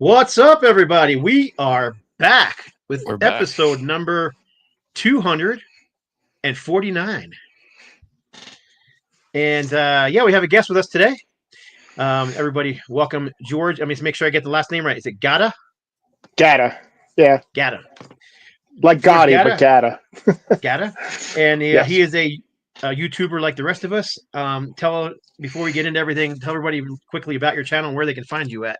What's up, everybody? We are back with We're back. episode number 249. And yeah, we have a guest with us today. Everybody, welcome George. I mean, to make sure I get the last name right, is it Gata? Gata. Yeah. Gata. Like George Gotti, but Gata. Gata. And Yes. he is a YouTuber like the rest of us. Before we get into everything, tell everybody quickly about your channel and where they can find you at.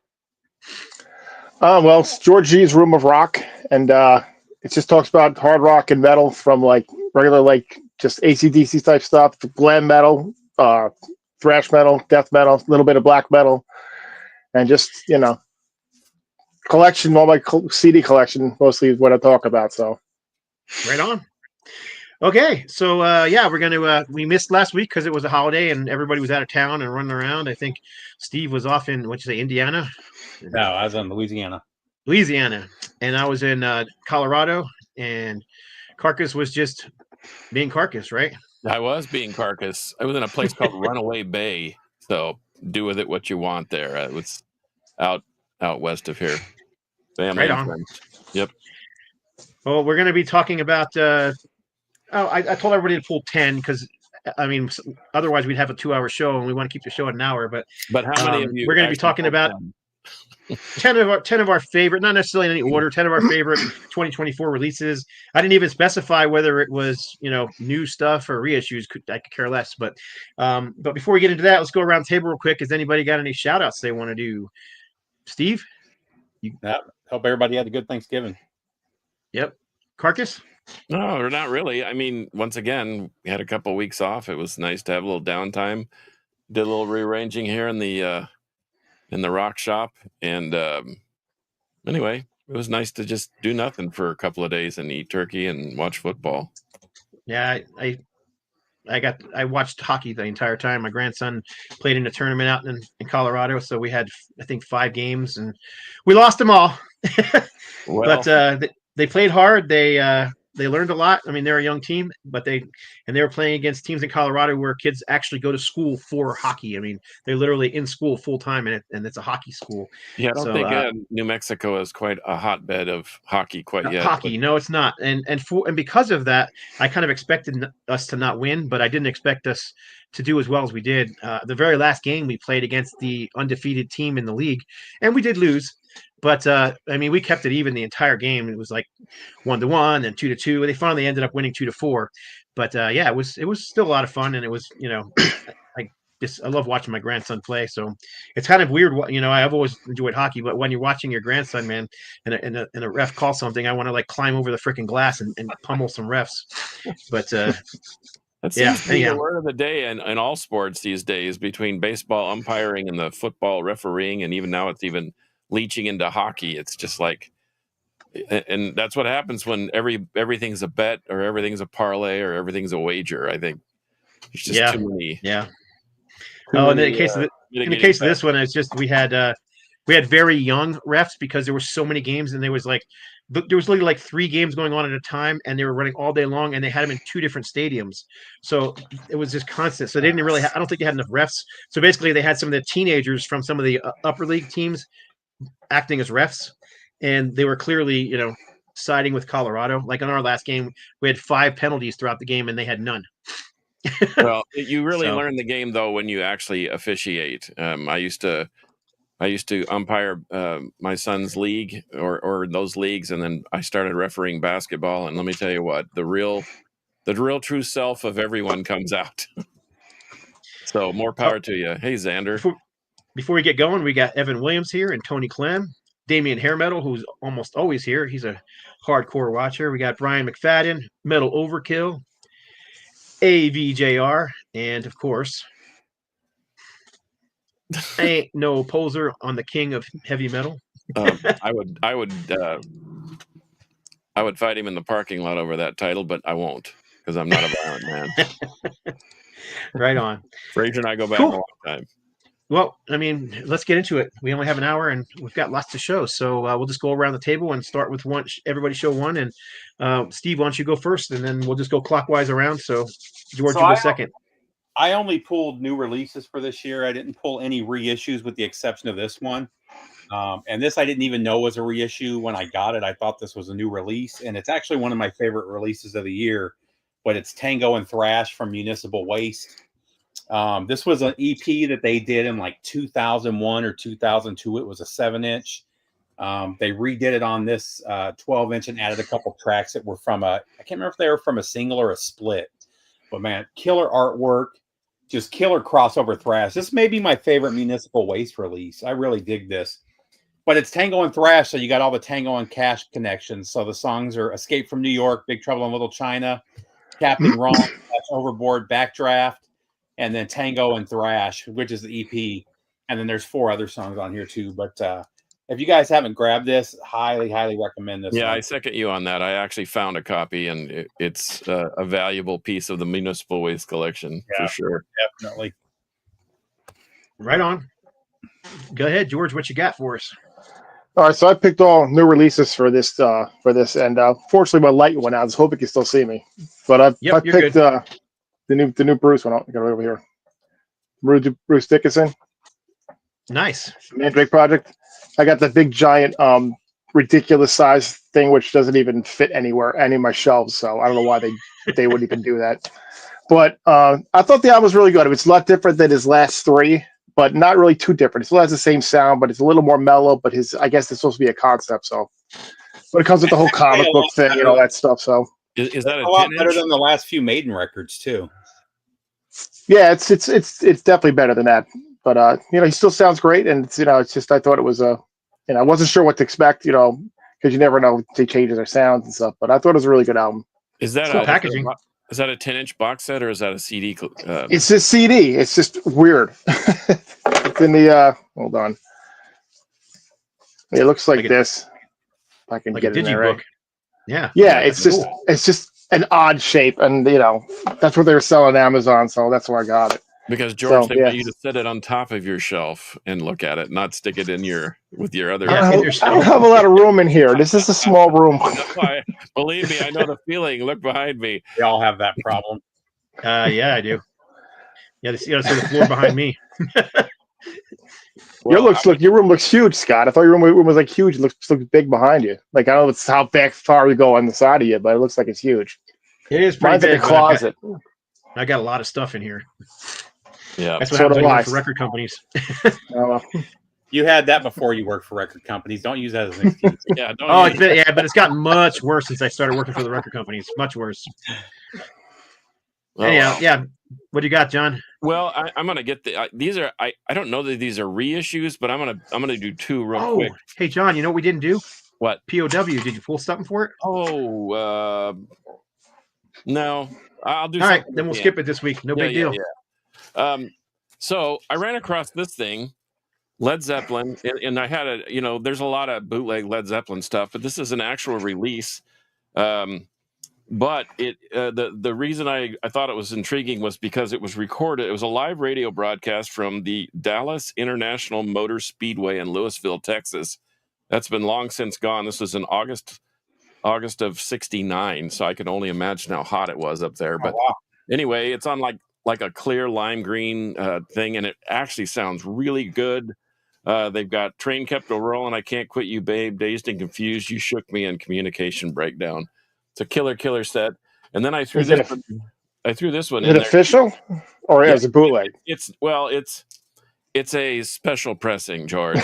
Well, it's George G's Room of Rock, and it just talks about hard rock and metal from like regular, like just AC/DC type stuff, to glam metal, thrash metal, death metal, a little bit of black metal, and just collection. All my CD collection mostly is what I talk about. So, Right on. Okay, so yeah, we're gonna. We missed last week because it was a holiday and everybody was out of town and running around. I think Steve was off in Indiana. No, I was in Louisiana. And I was in Colorado, and Carcass was just being Carcass, right? I was being Carcass. I was in a place called Runaway Bay. So do with it what you want there. It was out west of here. Family Right and on. friends. Yep. Well, we're going to be talking about. I told everybody to pull 10 because I mean, otherwise we'd have a 2-hour show, and we want to keep the show at an hour. But how many of you? We're going to be talking about 10 of our favorite, not necessarily in any order, 10 of our favorite 2024 releases. I didn't even specify whether it was new stuff or reissues. I could care less. But before we get into that, let's go around the table real quick. Has anybody got any shout outs they want to do? Steve? Hope everybody had a good Thanksgiving. Yep. Carcass? No, not really. I mean, once again, we had a couple of weeks off. It was nice to have a little downtime. Did a little rearranging here in the rock shop, and anyway, it was nice to just do nothing for a couple of days and eat turkey and watch football. Yeah, I watched hockey the entire time. My grandson played in a tournament out in Colorado, so we had I think 5 games, and we lost them all. Well, but they played hard. They learned a lot. I mean, they're a young team, but they were playing against teams in Colorado where kids actually go to school for hockey. I mean, they're literally in school full time, and it's a hockey school. Yeah, I don't think New Mexico is quite a hotbed of hockey quite yet. Hockey, no, it's not. And because of that, I kind of expected us to not win, but I didn't expect us to do as well as we did. The very last game we played against the undefeated team in the league, and we did lose. But I mean, we kept it even the entire game. It was like 1-1 and 2-2. They finally ended up winning 2-4. But yeah, it was still a lot of fun, and it was I love watching my grandson play. So it's kind of weird. I've always enjoyed hockey, but when you're watching your grandson, man, and a ref calls something, I want to like climb over the freaking glass and pummel some refs. But that seems to be the word of the day in all sports these days, between baseball umpiring and the football refereeing, and even now it's even leaching into hockey. It's just like, and that's what happens when everything's a bet, or everything's a parlay, or everything's a wager. I think it's just too many. Yeah. In the case of this one, it's just we had very young refs because there were so many games, and there was literally like 3 games going on at a time, and they were running all day long, and they had them in 2 different stadiums. So it was just constant. So they didn't really I don't think they had enough refs. So basically they had some of the teenagers from some of the upper league teams acting as refs, and they were clearly, siding with Colorado. Like in our last game, we had 5 penalties throughout the game, and they had none. Well, you really learn the game though when you actually officiate. I used to umpire my son's league or those leagues, and then I started refereeing basketball. And let me tell you what, the real true self of everyone comes out. So more power to you. Hey, Xander. Before we get going, we got Evan Williams here and Tony Clem, Damian Hairmetal, who's almost always here. He's a hardcore watcher. We got Brian McFadden, Metal Overkill, AVJR, and of course, ain't no poser on the king of heavy metal. I would fight him in the parking lot over that title, but I won't, because I'm not a violent man. Right on. Frazier and I go back a long time. Well, I mean, let's get into it. We only have an hour, and we've got lots to show. So we'll just go around the table and start with one. Everybody show one. And Steve, why don't you go first, and then we'll just go clockwise around. So George, you go second. I only pulled new releases for this year. I didn't pull any reissues with the exception of this one. And this I didn't even know was a reissue when I got it. I thought this was a new release, and it's actually one of my favorite releases of the year. But it's Tango and Thrash from Municipal Waste. This was an EP that they did in like 2001 or 2002. It was a 7-inch. They redid it on this 12-inch and added a couple tracks that were from I can't remember if they were from a single or a split. But man, killer artwork, just killer crossover thrash. This may be my favorite Municipal Waste release. I really dig this. But it's Tango and Thrash, so you got all the Tango and Cash connections. So the songs are Escape from New York, Big Trouble in Little China, Captain Wrong, Overboard, Backdraft, and then Tango and Thrash, which is the EP. And then there's 4 other songs on here too. But if you guys haven't grabbed this, highly, highly recommend this. Yeah, one. I second you on that. I actually found a copy, and it's a valuable piece of the Municipal Waste collection for sure. Definitely. Right on. Go ahead, George. What you got for us? All right, so I picked all new releases for this, and fortunately my light went out. I was hoping you can still see me, but I picked the new Bruce one. I got it over here. Bruce Dickinson. Nice. Mandrake Project. I got the big giant ridiculous size thing which doesn't even fit anywhere any of my shelves, so I don't know why they would even do that. But I thought the album was really good. It's a lot different than his last 3, but not really too different. It still has the same sound, but it's a little more mellow. But I guess it's supposed to be a concept, so. But it comes with the whole comic book thing and all that stuff. So is that a lot better than the last few Maiden records too? Yeah, it's definitely better than that. But he still sounds great, and it's just I thought it was I wasn't sure what to expect, because you never know, they changes their sounds and stuff. But I thought it was a really good album. Is that a packaging? Is that a 10-inch box set or is that a CD? It's a CD. It's just weird. It's in the hold on. It looks like this. If I can like get a it in there, digibook. right? Yeah. Yeah, it's just an odd shape, and that's what they were selling on Amazon, so that's where I got it. Because George, they want you to set it on top of your shelf and look at it, not stick it in with your other. I don't have a lot of room in here. This is a small room. Believe me, I know the feeling. Look behind me. We all have that problem. Yeah, I do. Yeah, you gotta see the floor behind me. Your room looks huge, Scott. I thought your room was like huge. It looks big behind you. Like I don't know how far we go on the side of you, but it looks like it's huge. It is pretty Mine's big. in a closet. I got a lot of stuff in here. Yeah, that's what happens when you work for record companies. You had that before you worked for record companies. Don't use that as an excuse. Yeah. But it's gotten much worse since I started working for the record companies. Much worse. Anyhow, yeah. What do you got, John? Well, I'm gonna get these are I don't know that these are reissues, but I'm gonna do 2 real quick. Hey, John, you know what we didn't do? What? POW. Did you pull something for it? No. I'll do. All right, then we'll skip it this week. No big deal. Yeah. So I ran across this thing, Led Zeppelin, and I had there's a lot of bootleg Led Zeppelin stuff, but this is an actual release. But the reason I thought it was intriguing was because it was recorded. It was a live radio broadcast from the Dallas International Motor Speedway in Lewisville, Texas. That's been long since gone. This was in August of '69, so I can only imagine how hot it was up there. But anyway, it's on like a clear lime green thing, and it actually sounds really good. They've got Train Kept a Rolling, I Can't Quit You, Babe, Dazed and Confused, You Shook Me, and Communication Breakdown. It's a killer set. And then I threw this one in there. Is it official or is it bootleg? It's a special pressing, George.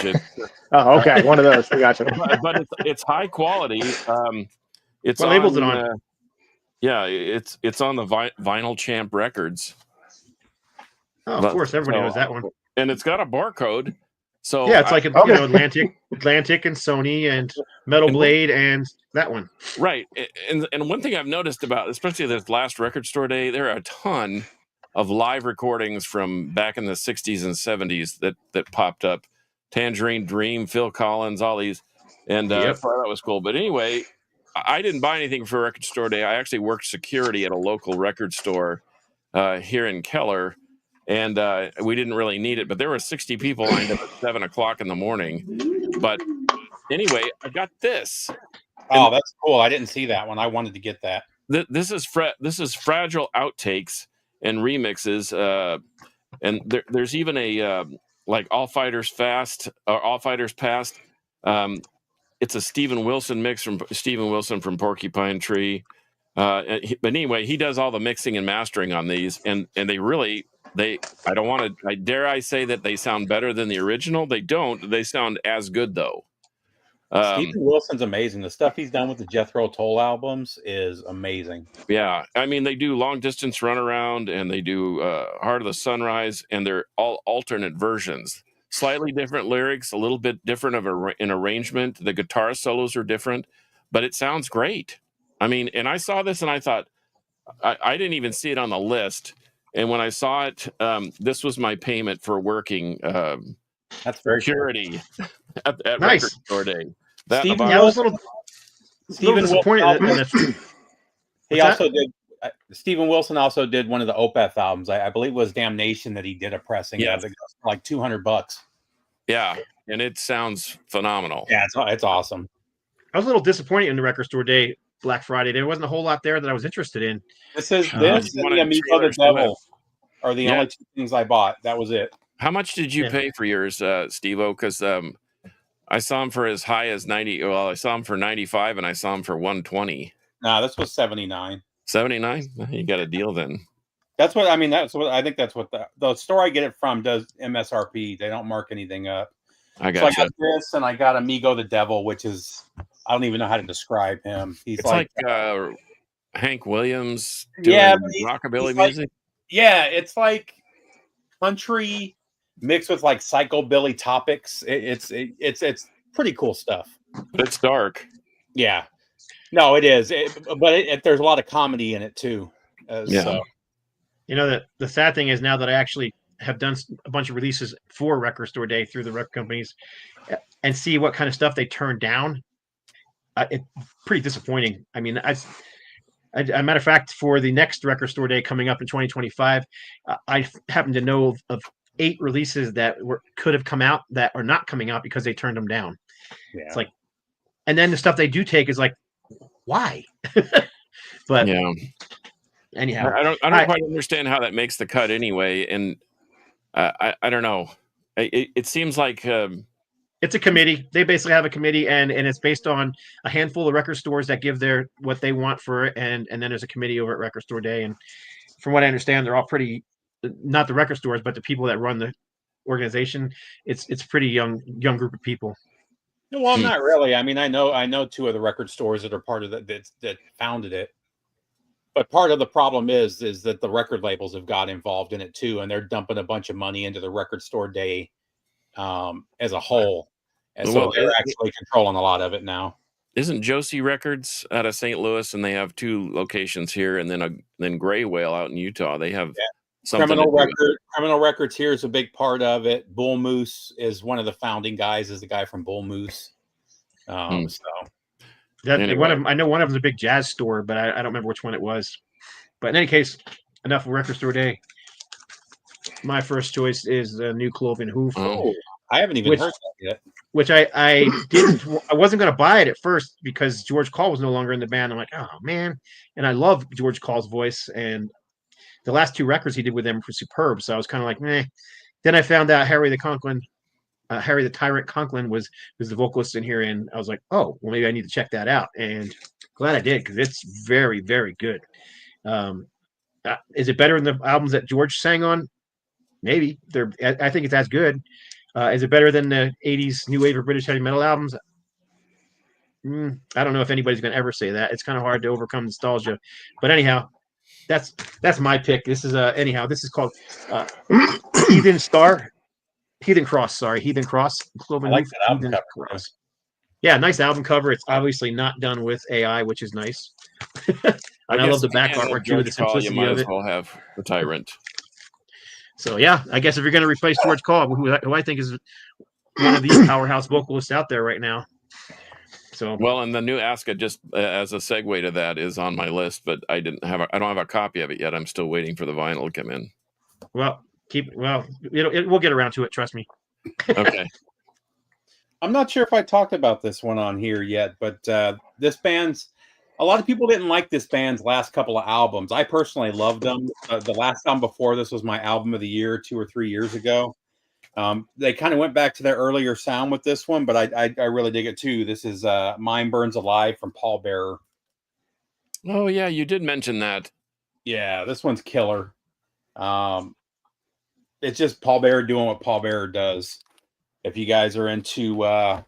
Oh, okay. One of those. I gotcha. But it's high quality. It's what label's it on? It's on the Vinyl Champ Records. Oh, of course, everybody knows that one. And it's got a barcode. So yeah, it's like Atlantic and Sony and Metal Blade and that one. Right. And one thing I've noticed about, especially this last Record Store Day, there are a ton of live recordings from back in the 60s and 70s that popped up. Tangerine Dream, Phil Collins, all these. And I thought that was cool. But anyway, I didn't buy anything for Record Store Day. I actually worked security at a local record store here in Keller. And we didn't really need it, but there were 60 people lined up at 7 o'clock in the morning. But anyway, I got this. Oh, that's cool. I didn't see that one. I wanted to get that. This is fragile outtakes and remixes, and there's even a like All Fighters Fast or All Fighters Past. It's a Steven Wilson mix from Steven Wilson from Porcupine Tree. But anyway, he does all the mixing and mastering on these, and I don't want to. Dare I say that they sound better than the original? They don't. They sound as good though. Steven Wilson's amazing. The stuff he's done with the Jethro Tull albums is amazing. Yeah, I mean they do Long Distance Runaround and they do Heart of the Sunrise, and they're all alternate versions, slightly different lyrics, a little bit different of an arrangement. The guitar solos are different, but it sounds great. I mean, and I saw this and I thought, I didn't even see it on the list. And when I saw it, this was my payment for working That's very security at Nice. Record Store Day. Steven Yeah, I was a little Steven disappointed. Wilson he What's also did. Steven Wilson also did one of the Opeth albums. I believe it was Damnation that he did a pressing. Yeah. Of. It cost like $200. Yeah, and it sounds phenomenal. Yeah, it's awesome. I was a little disappointed in the Record Store Day Black Friday. There wasn't a whole lot there that I was interested in. This is you this and wanted the Amigo the trailers to it. Devil are the Yeah. only two things I bought. That was it. How much did you Yeah. pay for yours, Steve-O? Because I saw him for as high as 90. Well, I saw him for 95, and I saw him for 120. Nah, this was 79. 79? You got a deal then. That's what I mean. That's what I think. That's what the store I get it from does MSRP. They don't mark anything up. I So I got you. got this, and I got Amigo the Devil, which is I don't even know how to describe him. He's It's like Hank Williams doing Yeah, but rockabilly he's like- music. yeah, it's like country mixed with like psychobilly topics. It's pretty cool stuff. But it's dark. Yeah, no, it is. But there's a lot of comedy in it too. Yeah. So. You know, the sad thing is now that I actually have done a bunch of releases for Record Store Day through the record companies and see what kind of stuff they turn down, it's pretty disappointing. I mean, a matter of fact, for the next Record Store Day coming up in 2025, I happen to know of 8 releases that could have come out that are not coming out because they turned them down. Yeah. It's like, and then the stuff they do take is like, why? But Yeah. anyhow, I don't quite understand how that makes the cut anyway. And I don't know. It seems like it's a committee. They basically have a committee, and it's based on a handful of record stores that give their what they want for it, and then there's a committee over at Record Store Day. And from what I understand, they're all pretty, not the record stores, but the people that run the organization. It's pretty young group of people. Well, not really. I mean, I know 2 of the record stores that are part of that founded it. But part of the problem is that the record labels have got involved in it too, and they're dumping a bunch of money into the Record Store Day as a whole, and so they're actually controlling a lot of it now. Isn't Josie Records out of St. Louis, and they have 2 locations here, and then Gray Whale out in Utah. They have something. Criminal Records here is a big part of it. Bull Moose is one of the founding guys. Is the guy from Bull Moose. So. Anyway. I know one of them's a big jazz store, but I don't remember which one it was. But in any case, enough of Record Store Day. My first choice is the new Cloven Hoof. Oh, I haven't even heard that yet. Which I didn't. I wasn't going to buy it at first because George Call was no longer in the band. I'm like, oh man, and I love George Call's voice, and the last 2 records he did with them were superb. So I was kind of like, meh. Then I found out Harry the Tyrant Conklin was the vocalist in here, and I was like, oh, well, maybe I need to check that out. And glad I did, because it's very, very good. Is it better than the albums that George sang on? Maybe. I think it's as good. Is it better than the 80s New Wave of British heavy metal albums? I don't know if anybody's going to ever say that. It's kind of hard to overcome nostalgia. But anyhow, that's my pick. This is this is called Heathen Cross. Cloven I like Hoof, that album Heathen cover. Cross. Yeah, nice album cover. It's obviously not done with AI, which is nice. And I love the back artwork too, the simplicity you might of as it. well have the Tyrant. So yeah, I guess if you're going to replace George Call, who I think is one of these powerhouse vocalists out there right now. So Well, and the new Aska, just as a segue to that, is on my list, but I don't have a copy of it yet. I'm still waiting for the vinyl to come in. well, we'll get around to it. Trust me. Okay. I'm not sure if I talked about this one on here yet, but a lot of people didn't like this band's last couple of albums. I personally loved them. The last album before this was my album of the year 2 or 3 years ago. They kind of went back to their earlier sound with this one, but I really dig it too. This is Mine Burns Alive from Pallbearer. Oh yeah, you did mention that. Yeah, this one's killer. It's just Pallbearer doing what Pallbearer does. If you guys are into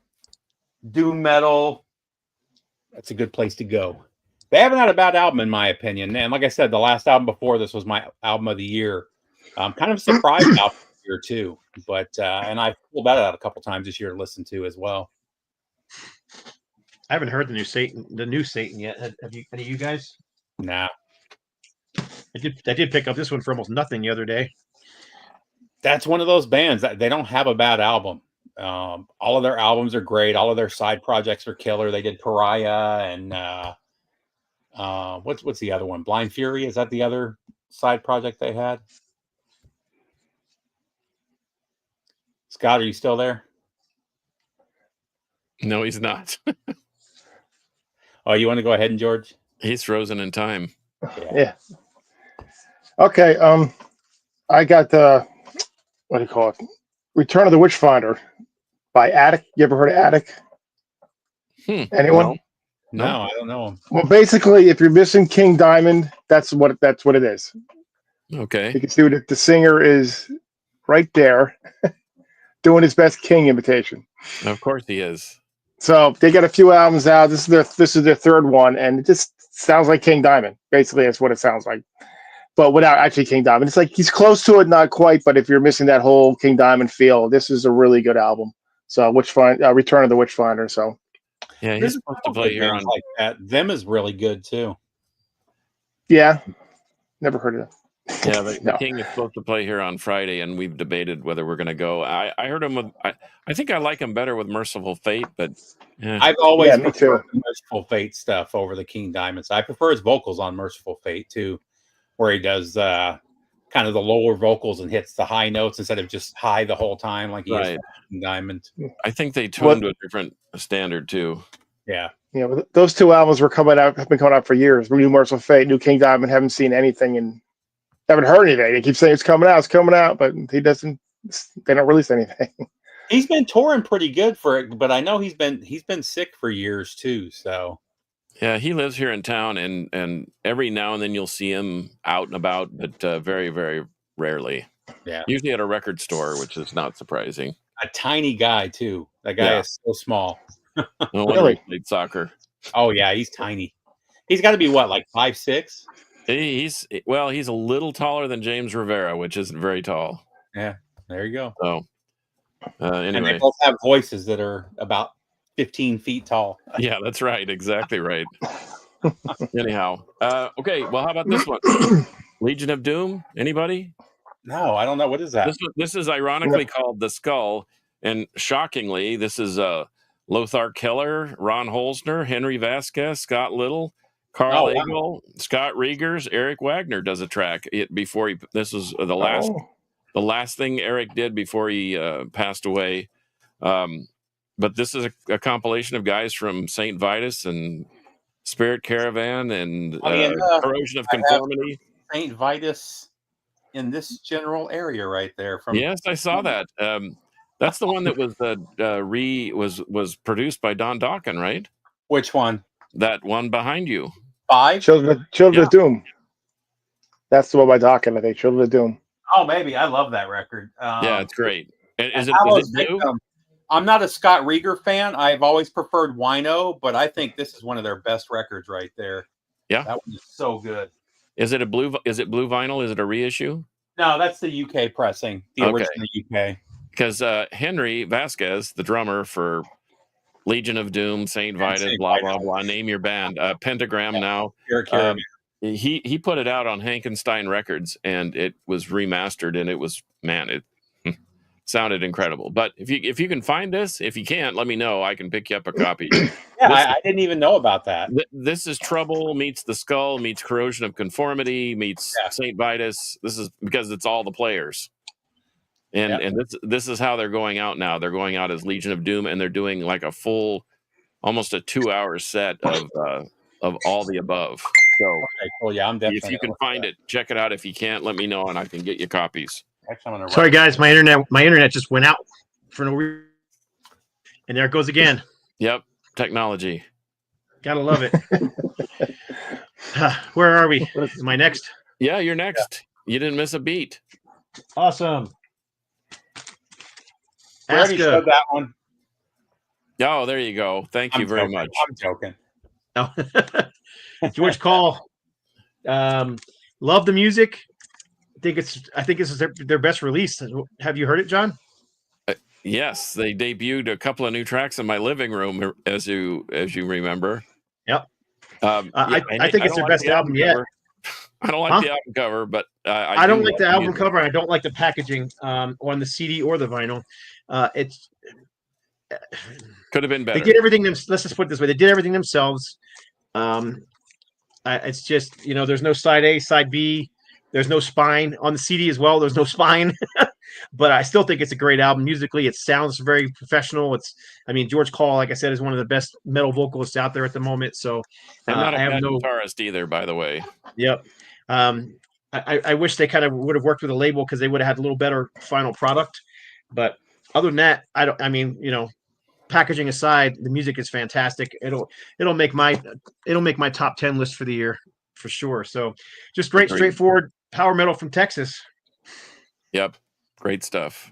doom metal, that's a good place to go. They haven't had a bad album, in my opinion. And like I said, the last album before this was my album of the year. I'm kind of surprised album of the year too. But and I pulled that out a couple times this year to listen to as well. I haven't heard the new Satan yet. Have you? Any of you guys? Nah. I did pick up this one for almost nothing the other day. That's one of those bands that they don't have a bad album. All of their albums are great. All of their side projects are killer. They did Pariah and what's the other one? Blind Fury, is that the other side project they had? Scott, are you still there? No, he's not. Oh, you want to go ahead and George? He's frozen in time. Yeah. Okay. I got what do you call it? Return of the Witchfinder by Attic. You ever heard of Attic? Anyone? No, I don't know him. Well, basically, if you're missing King Diamond, that's what it is. Okay. You can see the singer is right there doing his best King imitation. Of course he is. So they got a few albums out. This is their third one, and it just sounds like King Diamond. Basically, that's what it sounds like, but without actually King Diamond. It's like he's close to it, not quite. But if you're missing that whole King Diamond feel, this is a really good album. So Return of the Witchfinder. So yeah, he's supposed to play here on like that. Them is really good too. Yeah, never heard of it. Yeah, the King is supposed to play here on Friday, and we've debated whether we're going to go. I heard him with. I think I like him better with Merciful Fate, but I've always me too. preferred the Merciful Fate stuff over the King Diamonds. I prefer his vocals on Merciful Fate too, where he does kind of the lower vocals and hits the high notes instead of just high the whole time like he is King Diamond. I think they tuned to a different standard too. Yeah. Yeah, but those two albums have been coming out for years. New Merciful Fate, New King Diamond. Haven't seen anything and haven't heard anything. They keep saying it's coming out, but he doesn't. They don't release anything. He's been touring pretty good for it, but I know he's been sick for years too. So yeah, he lives here in town, and every now and then you'll see him out and about, but very, very rarely. Yeah, usually at a record store, which is not surprising. A tiny guy too. That guy is so small. No wonder he played soccer. Oh yeah, he's tiny. He's got to be what, like 5'6"? He's a little taller than James Rivera, which isn't very tall. Yeah, there you go. So anyway, and they both have voices that are about 15 feet tall. Yeah, that's right. Exactly right. Anyhow, okay. Well, how about this one? Legion of Doom. Anybody? No, I don't know. What is that? This is ironically called The Skull, and shockingly, this is Lothar Keller, Ron Holzner, Henry Vasquez, Scott Little, Carl Egel, Scott Riegers, Eric Wagner does a track. This was the last thing Eric did before he passed away. But this is a compilation of guys from St. Vitus and Spirit Caravan and Corrosion of Conformity. St. Vitus in this general area right there. Yes, I saw that. That's the one that was produced by Don Dokken, right? Which one? That one behind you. 5? Children of Doom. That's the one by Dokken, I think. Children of Doom. Oh, maybe. I love that record. Yeah, it's great. Is it blue? I'm not a Scott Rieger fan. I've always preferred Wino, but I think this is one of their best records right there. Yeah, that one is so good. Is it blue vinyl? Is it a reissue? No, that's the UK pressing. The original UK. Because Henry Vasquez, the drummer for Legion of Doom, St. Vitus, blah blah blah. Name your band. Pentagram now. He put it out on Hankenstein Records, and it was remastered, and it was it sounded incredible. But if you can find this, if you can't, let me know. I can pick you up a copy. I didn't even know about that. This is Trouble meets The Skull meets Corrosion of Conformity meets St. Vitus. This is because it's all the players. And this is how they're going out now. They're going out as Legion of Doom, and they're doing like a full, almost a 2-hour set of all the above. So, cool. Yeah, I'm definitely. If you can find it, check it out. If you can't, let me know, and I can get you copies. Actually, I'm gonna Sorry, guys, my internet just went out for no reason, and there it goes again. Yep, technology. Gotta love it. Where are we? Am I next? Yeah, you're next. Yeah. You didn't miss a beat. Awesome. I already showed that one. Oh, there you go. Thank you very much. I'm joking. Oh. George Call. Love the music. I think this is their best release. Have you heard it, John? Yes, they debuted a couple of new tracks in my living room, as you remember. Yep. I think it's their best album yet. I don't like the album cover, but I don't like the album cover. And I don't like the packaging on the CD or the vinyl. It's could have been better. They did everything. Let's just put it this way: they did everything themselves. It's just there's no side A, side B. There's no spine on the CD as well. There's no spine, but I still think it's a great album musically. It sounds very professional. George Call, like I said, is one of the best metal vocalists out there at the moment. So I'm not a bad guitarist either, by the way. Yep. I wish they kind of would have worked with a label because they would have had a little better final product. But other than that, packaging aside, the music is fantastic. It'll make my top 10 list for the year for sure. So just great, straightforward power metal from Texas. Yep. Great stuff.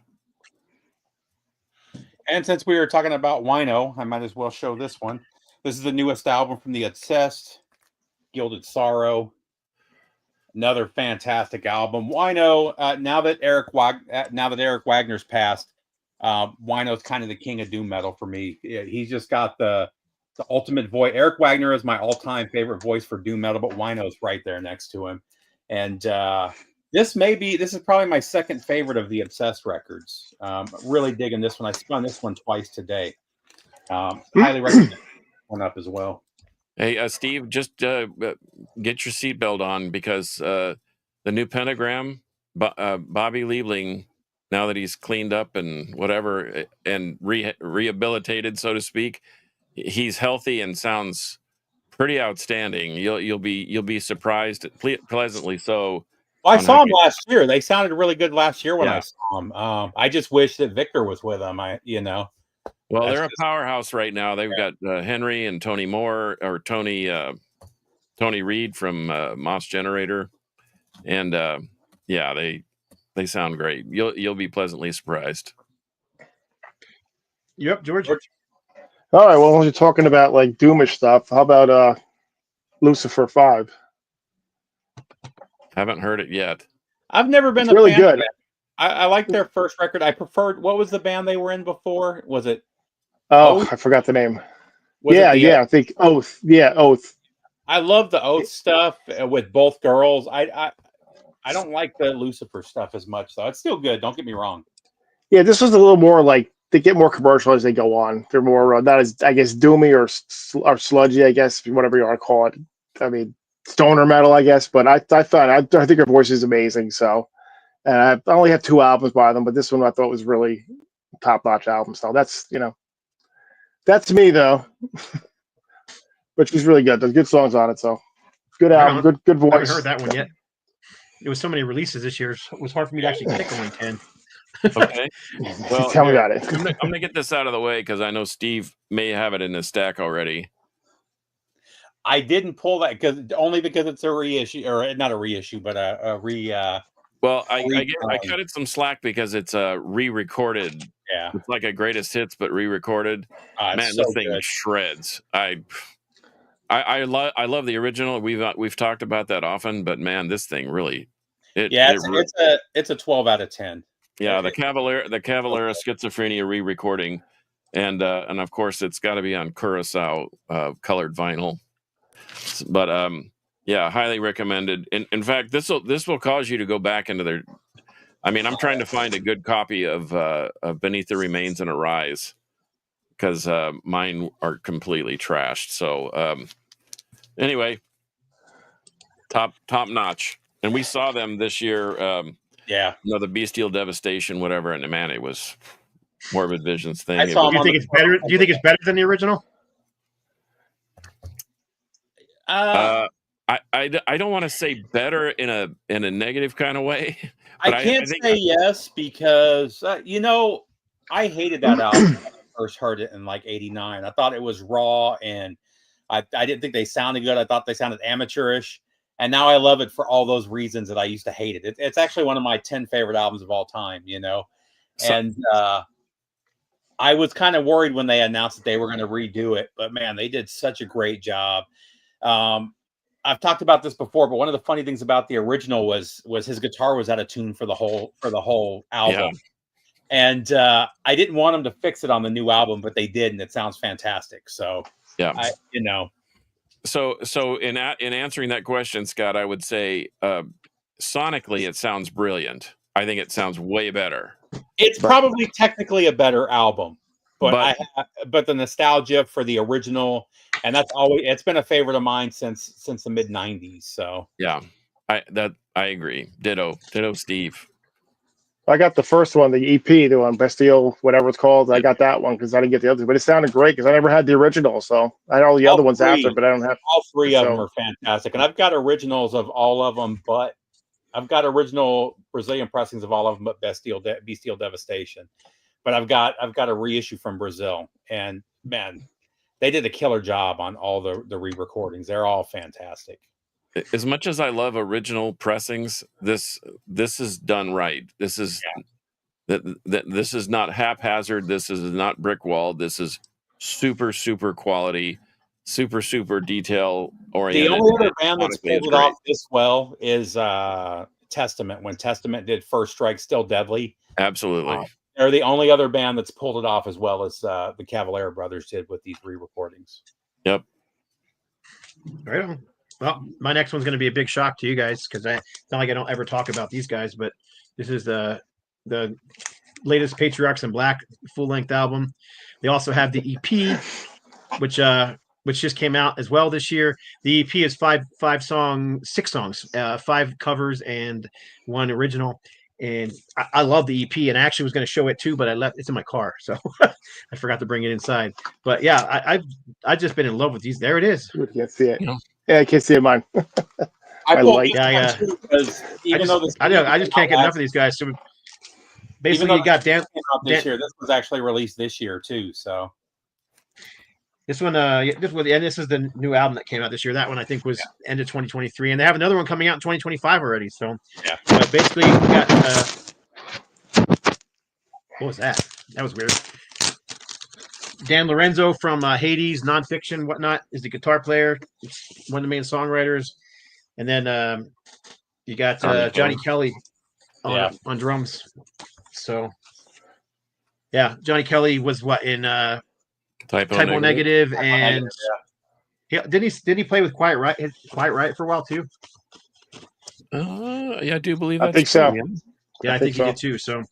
And since we were talking about Wino, I might as well show this one. This is the newest album from the Obsessed, Gilded Sorrow. Another fantastic album. Wino, now that Eric Wagner's passed, Wino's kind of the king of doom metal for me. He's just got the ultimate voice. Eric Wagner is my all-time favorite voice for doom metal, but Wino's right there next to him. And this is probably my second favorite of the Obsessed records. Really digging this one. I spun this one twice today. Highly recommend one up as well. Hey, Steve, just get your seatbelt on because the new Pentagram, Bobby Liebling, now that he's cleaned up and whatever and rehabilitated, so to speak, he's healthy and sounds pretty outstanding. You'll be surprised, pleasantly so. Well, I saw him last year. They sounded really good last year when I saw him. I just wish that Victor was with them. Well, they're a powerhouse right now. They've got Henry and Tony Moore or Tony Reed from Moss Generator, and they sound great. You'll be pleasantly surprised. Yep, George. All right. Well, when you're talking about like doomish stuff, how about Lucifer 5? Haven't heard it yet. I've never been really good. I like their first record. I preferred. What was the band they were in before? Was it? Oath? I forgot the name. I think Oath. Yeah, Oath. I love the Oath stuff with both girls. I don't like the Lucifer stuff as much, though. It's still good. Don't get me wrong. Yeah, this was a little more like they get more commercial as they go on. They're more not as, I guess, doomy or sludgy, I guess, whatever you want to call it. Stoner metal, I guess. But I think her voice is amazing. So, and I only have 2 albums by them, but this one I thought was really top-notch album. So that's me though. But she's really good. There's good songs on it. So good album, good voice. I haven't heard that one yet. There was so many releases this year. It was hard for me to actually pick only 10. Okay. Well, tell me about it. I'm gonna get this out of the way because I know Steve may have it in his stack already. I didn't pull that because it's a reissue, or not a reissue, but a re. Well, I cut it some slack because it's re-recorded. Yeah, it's like a greatest hits, but re-recorded. Man, this thing shreds. I love the original. We've talked about that often, but man, this thing really. It's a 12 out of 10. Yeah, the Cavalera Schizophrenia re-recording, and of course it's got to be on Curacao colored vinyl. But highly recommended. In fact, this will cause you to go back into their. I'm trying to find a good copy of Beneath the Remains and Arise because mine are completely trashed. So anyway, top notch, and we saw them this year. The Bestial Devastation, whatever, and man, it was Morbid Visions thing. Do you think it's better? Do you think it's better than the original? I don't want to say better in a negative kind of way. I can't say yes because I hated that album when I first heard it in like '89. I thought it was raw and I didn't think they sounded good. I thought they sounded amateurish. And now I love it for all those reasons that I used to hate it. It's actually one of my 10 favorite albums of all time, And I was kind of worried when they announced that they were going to redo it. But, man, they did such a great job. I've talked about this before, but one of the funny things about the original was his guitar was out of tune for the whole album. Yeah. And I didn't want them to fix it on the new album, but they did, and it sounds fantastic. So, yeah, So in answering that question, Scott, I would say sonically it sounds brilliant. I think it sounds way better. It's probably technically a better album, but the nostalgia for the original, and it's been a favorite of mine since the mid '90s. So yeah, I agree. Ditto, Steve. I got the first one, the EP, the one Bastille, whatever it's called. I got that one because I didn't get the others, but it sounded great because I never had the original. So I had all the other ones after, but I don't have all three of them are fantastic. And I've got originals of all of them, but I've got original Brazilian pressings of all of them, but Bastille Devastation. But I've got a reissue from Brazil, and man, they did a killer job on all the re-recordings. They're all fantastic. As much as I love original pressings, this is done right. This is this is not haphazard. This is not brick walled. This is super quality, super detail oriented. The only other band that's pulled it off this well is Testament. When Testament did First Strike, Still Deadly. Absolutely. They're the only other band that's pulled it off as well as the Cavalera brothers did with these re-recordings. Yep. Right on. Well, my next one's going to be a big shock to you guys because it's not like I don't ever talk about these guys, but this is the latest Patriarchs in Black full-length album. They also have the EP, which just came out as well this year. The EP is six songs, 5 covers and 1 original. And I love the EP, and I actually was going to show it too, but it's in my car, so I forgot to bring it inside. But yeah, I've just been in love with these. There it is. You can't see it. Yeah, I can't see it mine. I like I just can't get enough of these guys. So basically, you got Dan this year. This was actually released this year too. So this one, this is the new album that came out this year. That one I think was end of 2023, and they have another one coming out in 2025 already. So but basically, we got what was that? That was weird. Dan Lorenzo from Hades, Nonfiction, whatnot, is the guitar player, one of the main songwriters. And then you got Johnny Kelly on drums. So, yeah, Johnny Kelly was in Typo Negative, and didn't he play with Quiet Riot for a while too? Yeah, I do believe. I think so. Yeah, I think he did too. So,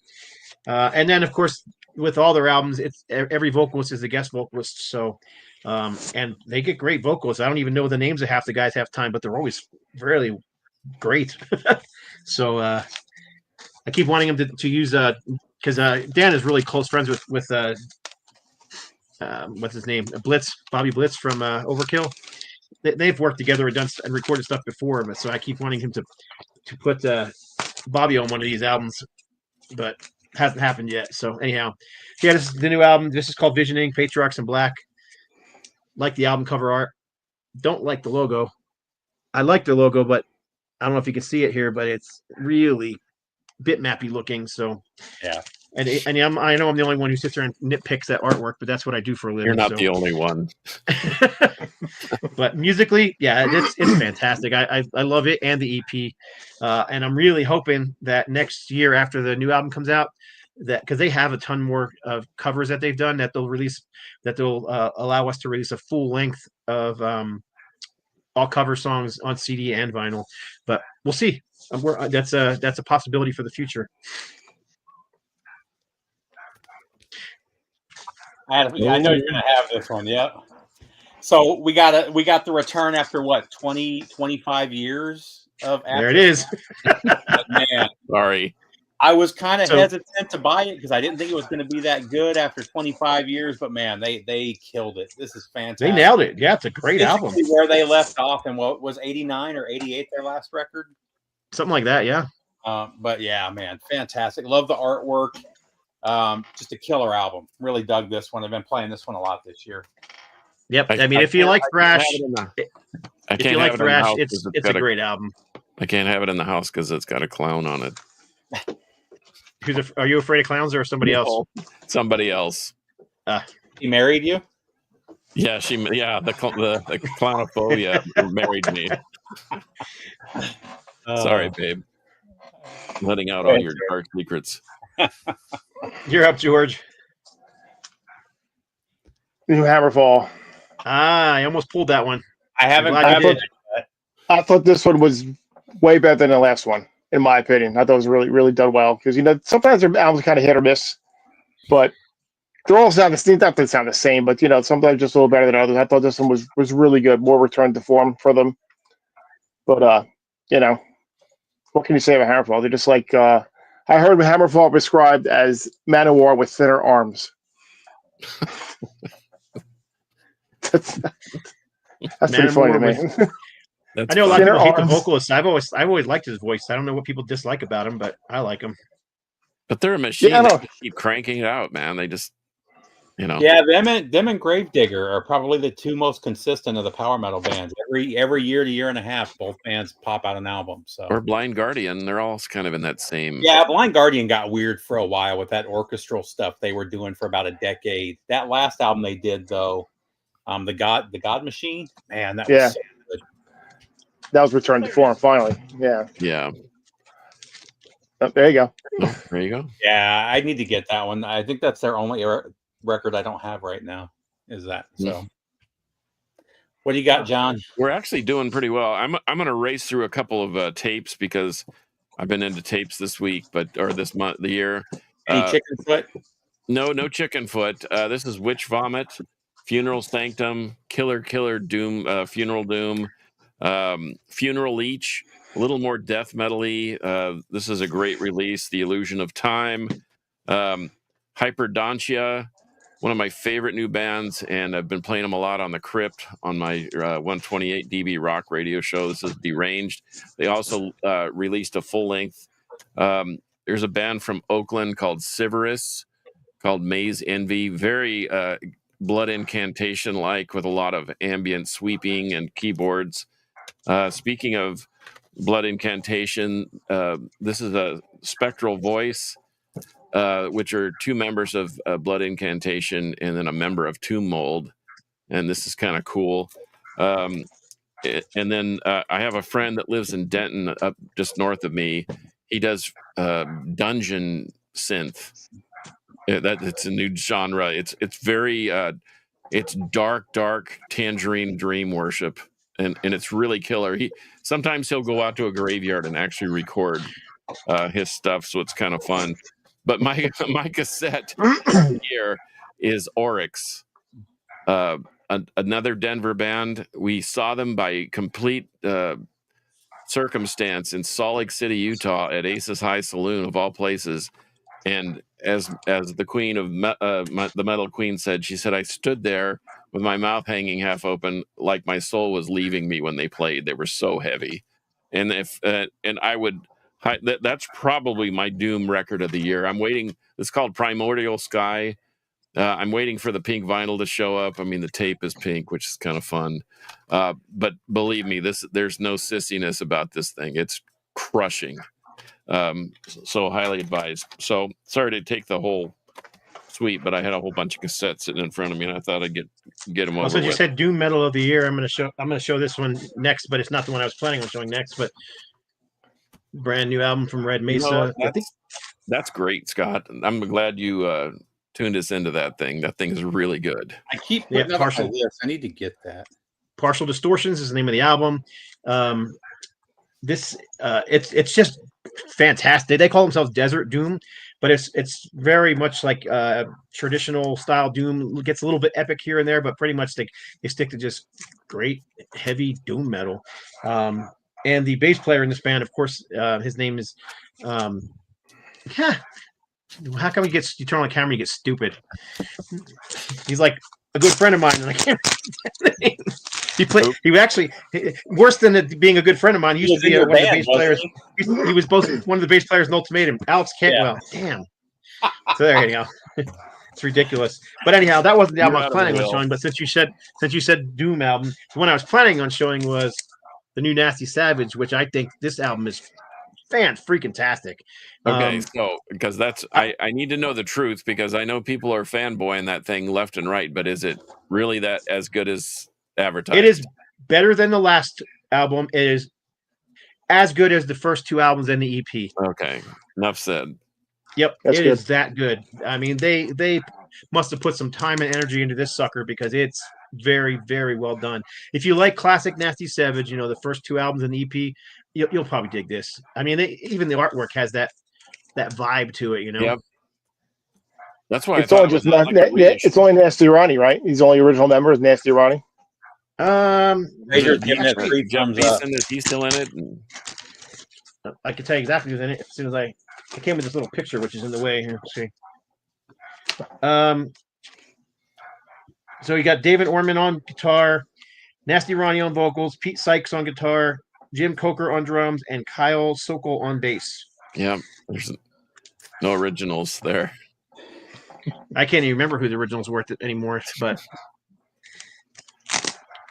and then of course, with all their albums, it's every vocalist is a guest vocalist. So, and they get great vocalists. I don't even know the names of half the guys half the time, but they're always really great. So, I keep wanting him to use because Dan is really close friends with what's his name, Bobby Blitz from Overkill. They've worked together and recorded stuff before, but so I keep wanting him to put Bobby on one of these albums, but hasn't happened yet. So anyhow, yeah, this is the new album. This is called Visioning, Patriarchs in Black. Like the album cover art. Don't like the logo. I like the logo, but I don't know if you can see it here, but it's really bitmappy looking. So yeah. And I know I'm the only one who sits there and nitpicks that artwork, but that's what I do for a living. You're not the only one. But musically, yeah, it's fantastic. I love it and the EP, and I'm really hoping that next year after the new album comes out, that because they have a ton more of covers that they've done that they'll release, that they'll allow us to release a full length of all cover songs on CD and vinyl. But we'll see. That's a possibility for the future. Adam, I know you're going to have this one. Yeah. So we got the return after what, 25 years of. There it is. Man, sorry. I was kind of hesitant to buy it because I didn't think it was going to be that good after 25 years. But man, they killed it. This is fantastic. They nailed it. Yeah, it's a great album. Where they left off, and what was 89 or 88 their last record? Something like that, yeah. But yeah, man, fantastic. Love the artwork. Just a killer album. Really dug this one. I've been playing this one a lot this year. Yep. I mean, if you like thrash, it's a great album. I can't have it in the house because it's got a clown on it. Are you afraid of clowns or somebody else? Somebody else. He married you? Yeah, the clownophobia married me. Sorry, babe. I'm letting out all your dark secrets. You're up, George. New Hammerfall. I almost pulled that one. I haven't. I thought this one was way better than the last one, in my opinion. I thought it was really, really done well because sometimes their albums kind of hit or miss, but they're all sound distinct. Not they sound the same, but sometimes just a little better than others. I thought this one was really good, more return to form for them. But what can you say about Hammerfall? They're just like I heard Hammerfall described as Manowar with thinner arms. That's pretty funny to me. I know a lot of people hate the vocalist. I've always liked his voice. I don't know what people dislike about him, but I like him. But they're a machine. Yeah, they keep cranking it out, man. They just, Yeah, them and Gravedigger are probably the two most consistent of the power metal bands. Every year to year and a half, both bands pop out an album. So or Blind Guardian, they're all kind of in that same. Yeah, Blind Guardian got weird for a while with that orchestral stuff they were doing for about a decade. That last album they did though, the God Machine, man, that was so good. That was Return to Form finally. Yeah. Yeah. Oh, there you go. Oh, there you go. Yeah, I need to get that one. I think that's their only record I don't have right now. Is that so? What do you got, John? We're actually doing pretty well. I'm going to race through a couple of tapes because I've been into tapes this week, or this month, the year. Any Chickenfoot? No Chickenfoot. This is Witch Vomit, Funeral Sanctum, Killer Doom, Funeral Doom, Funeral Leech, a little more death metal-y. This is a great release. The Illusion of Time, Hyperdontia, one of my favorite new bands, and I've been playing them a lot on the Crypt on my 128 dB rock radio show. This is Deranged. They also released a full-length. There's a band from Oakland called Siverus, called Maze Envy. Very Blood Incantation-like, with a lot of ambient sweeping and keyboards. Speaking of Blood Incantation, this is a Spectral Voice, which are two members of Blood Incantation and then a member of Tomb Mold, and this is kind of cool. And then I have a friend that lives in Denton, up just north of me. He does dungeon synth. It's a new genre. It's very it's dark Tangerine Dream worship, and it's really killer. Sometimes he'll go out to a graveyard and actually record his stuff, so it's kind of fun. But my cassette here is Oryx, another Denver band. We saw them by complete circumstance in Salt Lake City, Utah, at Aces High Saloon, of all places. And as the queen of the metal queen said, she said, I stood there with my mouth hanging half open, like my soul was leaving me when they played. They were so heavy, and that's probably my Doom record of the year. I'm waiting. It's called Primordial Sky. I'm waiting for the pink vinyl to show up. I mean, the tape is pink, which is kind of fun. But believe me, there's no sissiness about this thing. It's crushing. So highly advised. So sorry to take the whole suite, but I had a whole bunch of cassettes sitting in front of me, and I thought I'd get them over. So you said Doom Metal of the Year. I'm going to show this one next, but it's not the one I was planning on showing next. But brand new album from Red Mesa. I think that's great, Scott. I'm glad you tuned us into that thing. That thing is really good. I keep putting up on my list. I need to get that. Partial Distortions is the name of the album. It's just fantastic. They call themselves Desert Doom, but it's very much like traditional style Doom. It gets a little bit epic here and there, but pretty much they stick to just great heavy Doom metal. And the bass player in this band, of course, his name is Yeah. How come you turn on the camera and you get stupid? He's like a good friend of mine, and I can't He actually worse than it being a good friend of mine. He used to be one of the bass players. He was both one of the bass players in Ultimatum. Alex Cantwell. Yeah. Damn. So there you go. It's ridiculous. But anyhow, that wasn't the album I was planning on showing. But since you said Doom album, the one I was planning on showing was the new Nasty Savage, which I think this album is freaking-tastic. Okay, so because I need to know the truth, because I know people are fanboying that thing left and right, but is it really that as good as advertised? It is better than the last album. It is as good as the first two albums and the EP. Okay, enough said. Yep, it is that good. I mean, they must have put some time and energy into this sucker, because it's very, very well done. If you like classic Nasty Savage, the first two albums and the EP, you'll probably dig this. I mean, even the artwork has that vibe to it, Yep. That's why it's only it's only Nasty Ronnie, right? He's the only original member is Nasty Ronnie. Major Jim Beeson, is he still in it? I can tell you exactly who's in it as soon as I came with this little picture, which is in the way here. Let's see. So you got David Orman on guitar, Nasty Ronnie on vocals, Pete Sykes on guitar, Jim Coker on drums, and Kyle Sokol on bass. Yeah, there's no originals there. I can't even remember who the originals were anymore, but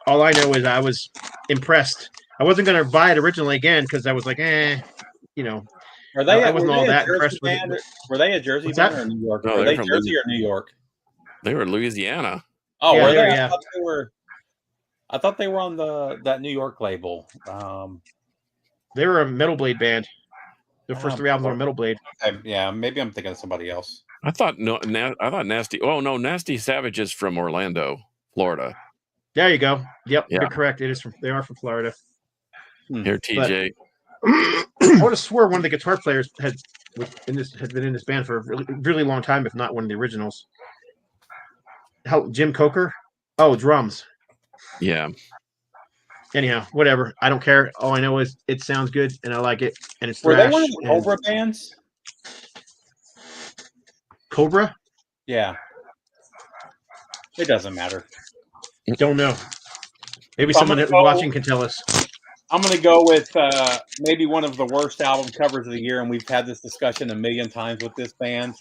all I know is I was impressed. I wasn't going to buy it originally again because I was like, I wasn't all that impressed with it. Were they a Jersey band or New York? No, were they Jersey or New York? They were Louisiana. Oh, yeah, were they? Yeah. I thought they were on that New York label. They were a Metal Blade band. The first three albums were Metal Blade. Yeah, maybe I'm thinking of somebody else. I thought Nasty. Oh no, Nasty Savage is from Orlando, Florida. There you go. Yep, yeah. You're correct. They are from Florida. Here, TJ. I would have swore one of the guitar players had been in this band for a really, really long time, if not one of the originals. Jim Coker? Oh, drums. Yeah. Anyhow, whatever. I don't care. All I know is it sounds good and I like it. And it's Were they one of the Cobra bands? Cobra? Yeah. It doesn't matter. Don't know. Maybe someone watching can tell us. I'm going to go with maybe one of the worst album covers of the year, and we've had this discussion a million times with this band.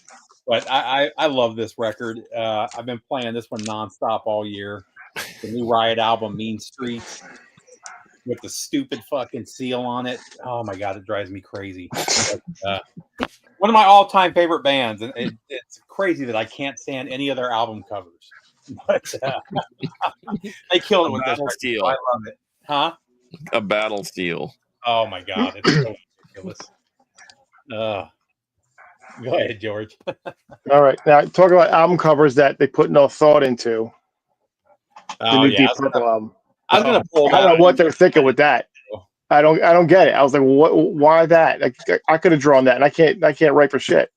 But I love this record. I've been playing this one nonstop all year. The new Riot album, Mean Streets, with the stupid fucking seal on it. Oh my God, it drives me crazy. But, one of my all-time favorite bands, and it's crazy that I can't stand any of their album covers. But they killed it with this record. I love it. Huh? A Battle Steel. Oh my God, it's so ridiculous. Go ahead, George. All right, now talk about album covers that they put no thought into. The new Deep Purple album. I was gonna pull that. I don't know what they're thinking with that. I don't get it. I was like, what? Why that? I could have drawn that, and I can't write for shit.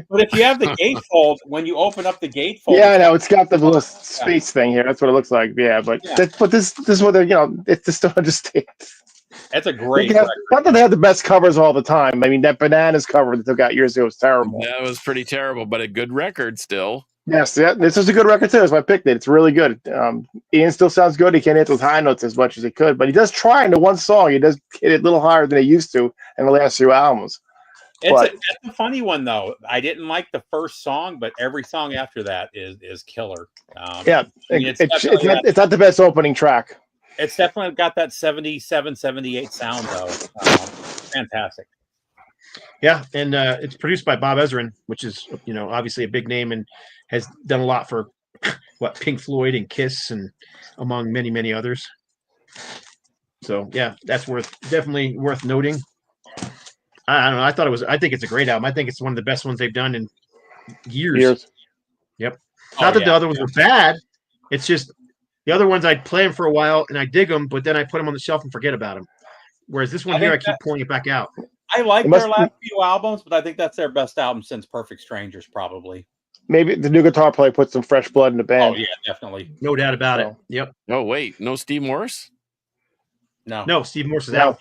But if you have the gatefold, when you open up the gatefold, yeah, I know it's got the little space thing here. That's what it looks like. Yeah, but this is what they're it just don't understand. That's a great. Not that they have the best covers all the time. I mean, that Bananas cover that they got years ago was terrible. That was pretty terrible, but a good record still. Yes, yeah, this is a good record too. That's why I picked it. It's really good. Ian still sounds good. He can't hit those high notes as much as he could, but he does try in the one song. He does hit it a little higher than he used to in the last few albums. It's a funny one though. I didn't like the first song, but every song after that is killer. Yeah, I mean, it's not the best opening track. It's definitely got that 77, 78 sound though. Fantastic. Yeah, and it's produced by Bob Ezrin, which is obviously a big name and has done a lot for Pink Floyd and Kiss and among many, many others. So yeah, that's definitely worth noting. I don't know. I think it's a great album. I think it's one of the best ones they've done in years. Yep. Not that the other ones were bad. It's just the other ones I'd play them for a while and I dig them, but then I put them on the shelf and forget about them. Whereas this one here, I keep pulling it back out. I like their last few albums, but I think that's their best album since Perfect Strangers, probably. Maybe the new guitar player put some fresh blood in the band. Oh yeah, definitely. No doubt about it. Yep. Oh wait, no Steve Morse? No, Steve Morse is out.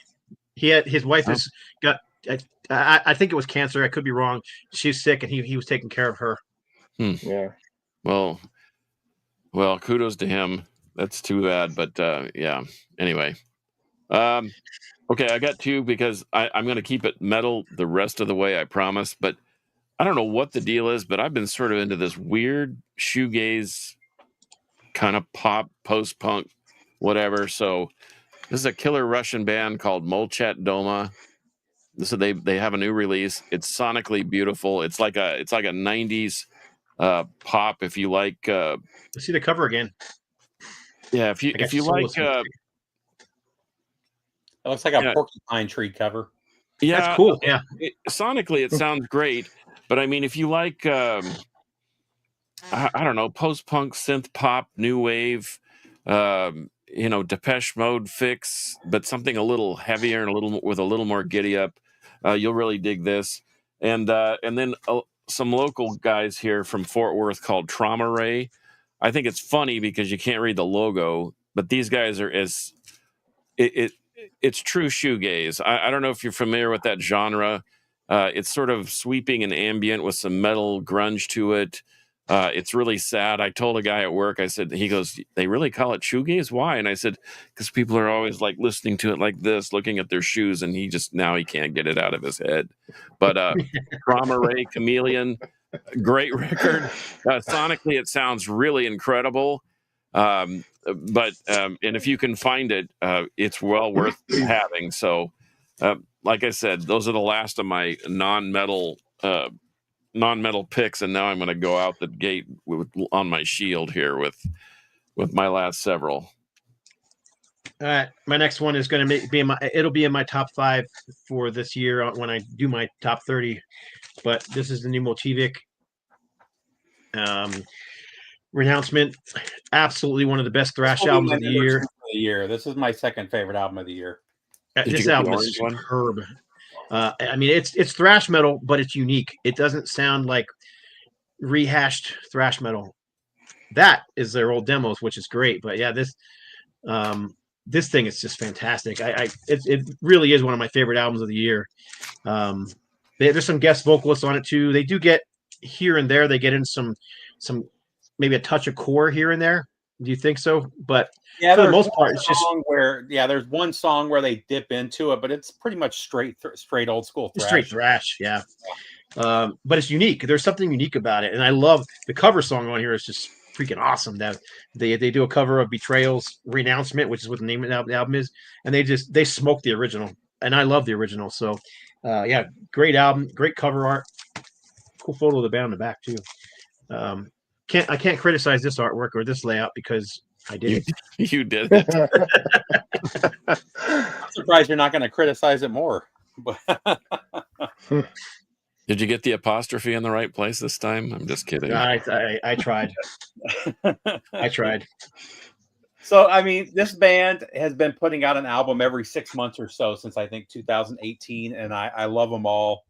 His wife has got I think it was cancer. I could be wrong. She's sick, and he was taking care of her. Yeah. Well, kudos to him. That's too bad, but yeah. Anyway, okay, I got two because I'm going to keep it metal the rest of the way, I promise. But I don't know what the deal is, but I've been sort of into this weird shoegaze kind of pop, post-punk, whatever. So this is a killer Russian band called Molchat Doma. So they have a new release. It's sonically beautiful. It's like a 90s pop. If you like, Let's see the cover again. Yeah, if you like, it looks like a porcupine tree cover. Yeah, that's cool. Yeah, sonically it sounds great, but I mean, if you like, I don't know, post-punk, synth pop, new wave, Depeche Mode fix, but something a little heavier and with a little more giddy up, you'll really dig this. And then some local guys here from Fort Worth called Trauma Ray. I think it's funny because you can't read the logo, but these guys are it's true shoegaze. I don't know if you're familiar with that genre. It's sort of sweeping and ambient with some metal grunge to it. It's really sad. I told a guy at work, he goes, they really call it shoegaze? Why? And I said, because people are always like listening to it like this, looking at their shoes, and he can't get it out of his head. But Trauma Ray, Chameleon, great record. Sonically, it sounds really incredible. And if you can find it, it's well worth having. So, like I said, those are the last of my non-metal picks, and now I'm going to go out the gate on my shield here with my last several. All right, my next one is going to it'll be in my top 5 for this year when I do my top 30. But this is the new Motivik. Renouncement, absolutely one of the best thrash albums of the year. This is my second favorite album of the year. This album is superb. I mean, it's thrash metal, but it's unique. It doesn't sound like rehashed thrash metal. That is their old demos, which is great. But yeah, this thing is just fantastic. It really is one of my favorite albums of the year. There's some guest vocalists on it too. They do get here and there. They get in some maybe a touch of core here and there. Do you think so? But yeah, for the most part, it's just there's one song where they dip into it, but it's pretty much straight old school thrash. Straight thrash, yeah. But it's unique. There's something unique about it, and I love the cover song on here. Is just freaking awesome. That they do a cover of Betrayal's Renouncement, which is what the name of the album is, and they smoke the original, and I love the original. So, yeah, great album, great cover art, cool photo of the band on the back too. I can't criticize this artwork or this layout because I did it. You did it. I'm surprised you're not going to criticize it more. Did you get the apostrophe in the right place this time? I'm just kidding. I tried. I tried. So, I mean, this band has been putting out an album every 6 months or so since I think 2018, and I love them all.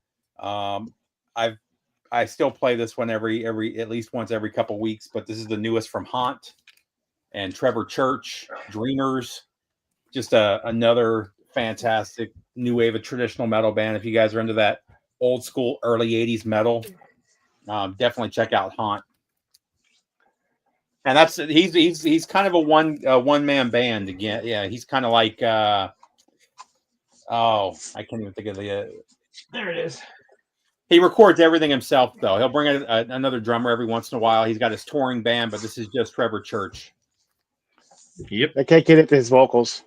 I still play this one at least once every couple of weeks, but this is the newest from Haunt and Trevor Church, Dreamers. Just another fantastic new wave of traditional metal band. If you guys are into that old school early 80s metal, definitely check out Haunt. And he's kind of a one man band again. Yeah, he's kind of like I can't even think of the there it is. He records everything himself, though. He'll bring another drummer every once in a while. He's got his touring band, but this is just Trevor Church. Yep. I can't get into his vocals.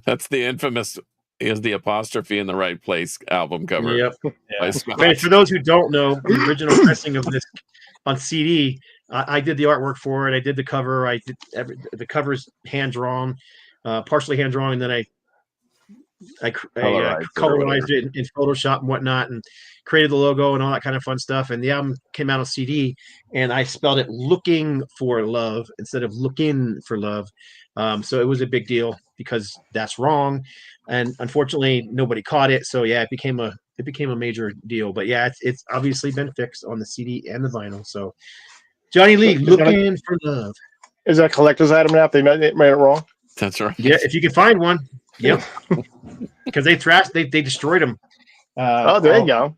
That's the infamous "Is the apostrophe in the right place" album cover. Yep. Yeah. And for those who don't know, the original pressing of this on CD, I did the artwork for it. I did the cover. I did the cover's hand drawn, partially hand drawn, and then I colorized it in Photoshop and whatnot, and created the logo and all that kind of fun stuff. And the album came out on CD, and I spelled it "Looking for Love" instead of "Looking for Love." So it was a big deal because that's wrong, and unfortunately nobody caught it. So yeah, it became a major deal. But yeah, it's obviously been fixed on the CD and the vinyl. So Johnny Lee, "Looking for Love." Is that a collector's item now? If they made it wrong. That's right. Yeah, if you can find one. Yep. Because they destroyed them. There you go.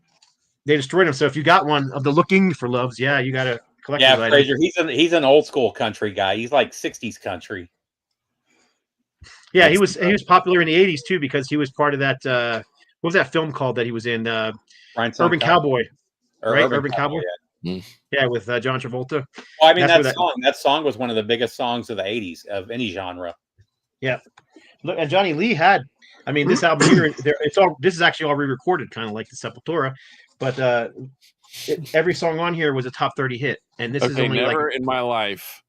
They destroyed them. So if you got one of the Looking for Loves, yeah, you got to collect. Yeah, item. Fraser, he's an old school country guy. He's like 60s country. Yeah, he was popular in the 80s too because he was part of that. What was that film called that he was in? Urban Cowboy, right? Urban Cowboy. Yeah, with John Travolta. Well, I mean that song was one of the biggest songs of the 80s of any genre. Yeah. Look, and Johnny Lee had. I mean, this album here, this is actually all re-recorded, kind of like the Sepultura, but every song on here was a top 30 hit, and this is only never in my life,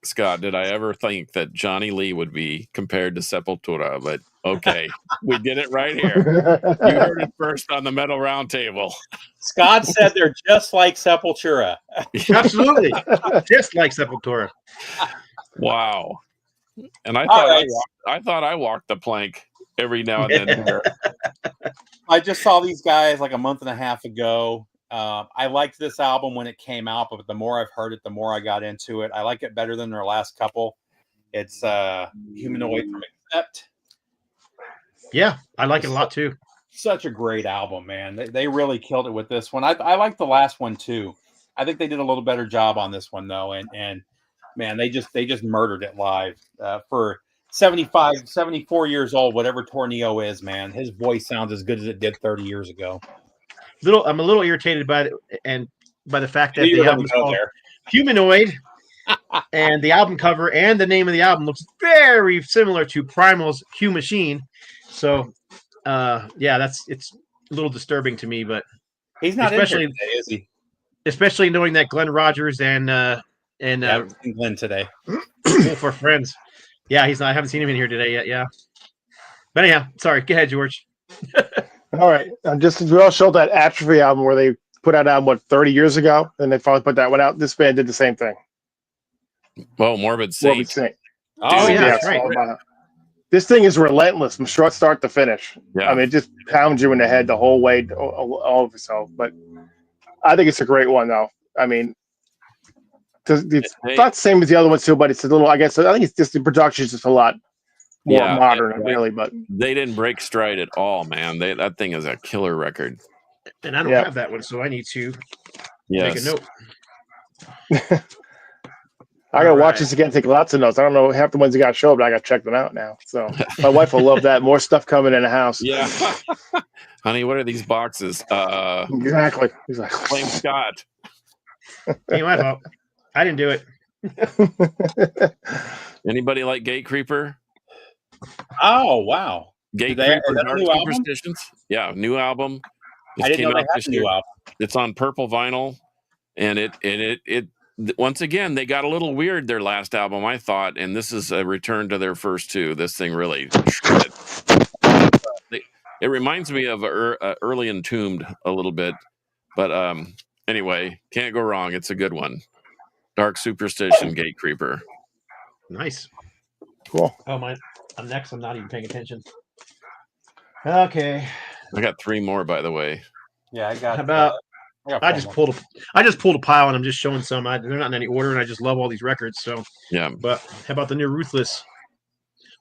Scott, did I ever think that Johnny Lee would be compared to Sepultura, but okay, we did it right here. You heard it first on the Metal Roundtable. Scott said they're just like Sepultura. Absolutely, just like Sepultura. Wow. And I thought I thought I walked the plank every now and then. I just saw these guys like a month and a half ago. I liked this album when it came out, but the more I've heard it, the more I got into it. I like it better than their last couple. It's Humanoid from Accept. Yeah, I like it a lot too. Such a great album, man. They really killed it with this one. I like the last one too. I think they did a little better job on this one though, and man, they just murdered it live. For 75, 74 years old, whatever Tornillo is, man, his voice sounds as good as it did 30 years ago. I'm a little irritated by the fact that the album is called Humanoid, and the album cover and the name of the album looks very similar to Primal's Hugh Machine. So, it's a little disturbing to me. But he's not especially in here today, is he? Especially knowing that Glenn Rogers and Glenn today, for friends. Yeah, he's not. I haven't seen him in here today yet. Yeah, but anyhow, sorry. Go ahead, George. All right, we all showed that Atrophy album where they put out album 30 years ago, and they finally put that one out. This band did the same thing. Well, Morbid Saint. Oh yeah, right. This thing is relentless from start to finish. Yeah. I mean, it just pounds you in the head the whole way, all of itself. But I think it's a great one, though. I mean, it's not the same as the other ones too, but it's a little. I think it's just the production is just a lot more modern, really. But they didn't break stride at all, man. That thing is a killer record. And I don't have that one, so I need to make a note. I gotta watch this again, take lots of notes. I don't know half the ones you got show, but I gotta check them out now. So my wife will love that. More stuff coming in the house. Yeah. Honey, what are these boxes? Exactly. Blame Scott. Hey, my fault. I didn't do it. Anybody like Gate Creeper? Oh wow. Gate Creeper Dark Superstitions? Yeah, new album. I didn't know they had a new album. It's on purple vinyl, and it once again they got a little weird their last album, I thought, and this is a return to their first two. This thing really it reminds me of early Entombed a little bit, but anyway, can't go wrong. It's a good one. Dark Superstition, Gate Creeper. Nice. Cool. Oh, I'm next. I'm not even paying attention. Okay. I got three more, by the way. Yeah, I got. How about? I just pulled a pile, and I'm just showing some. They're not in any order, and I just love all these records. So yeah. But how about the new Ruthless?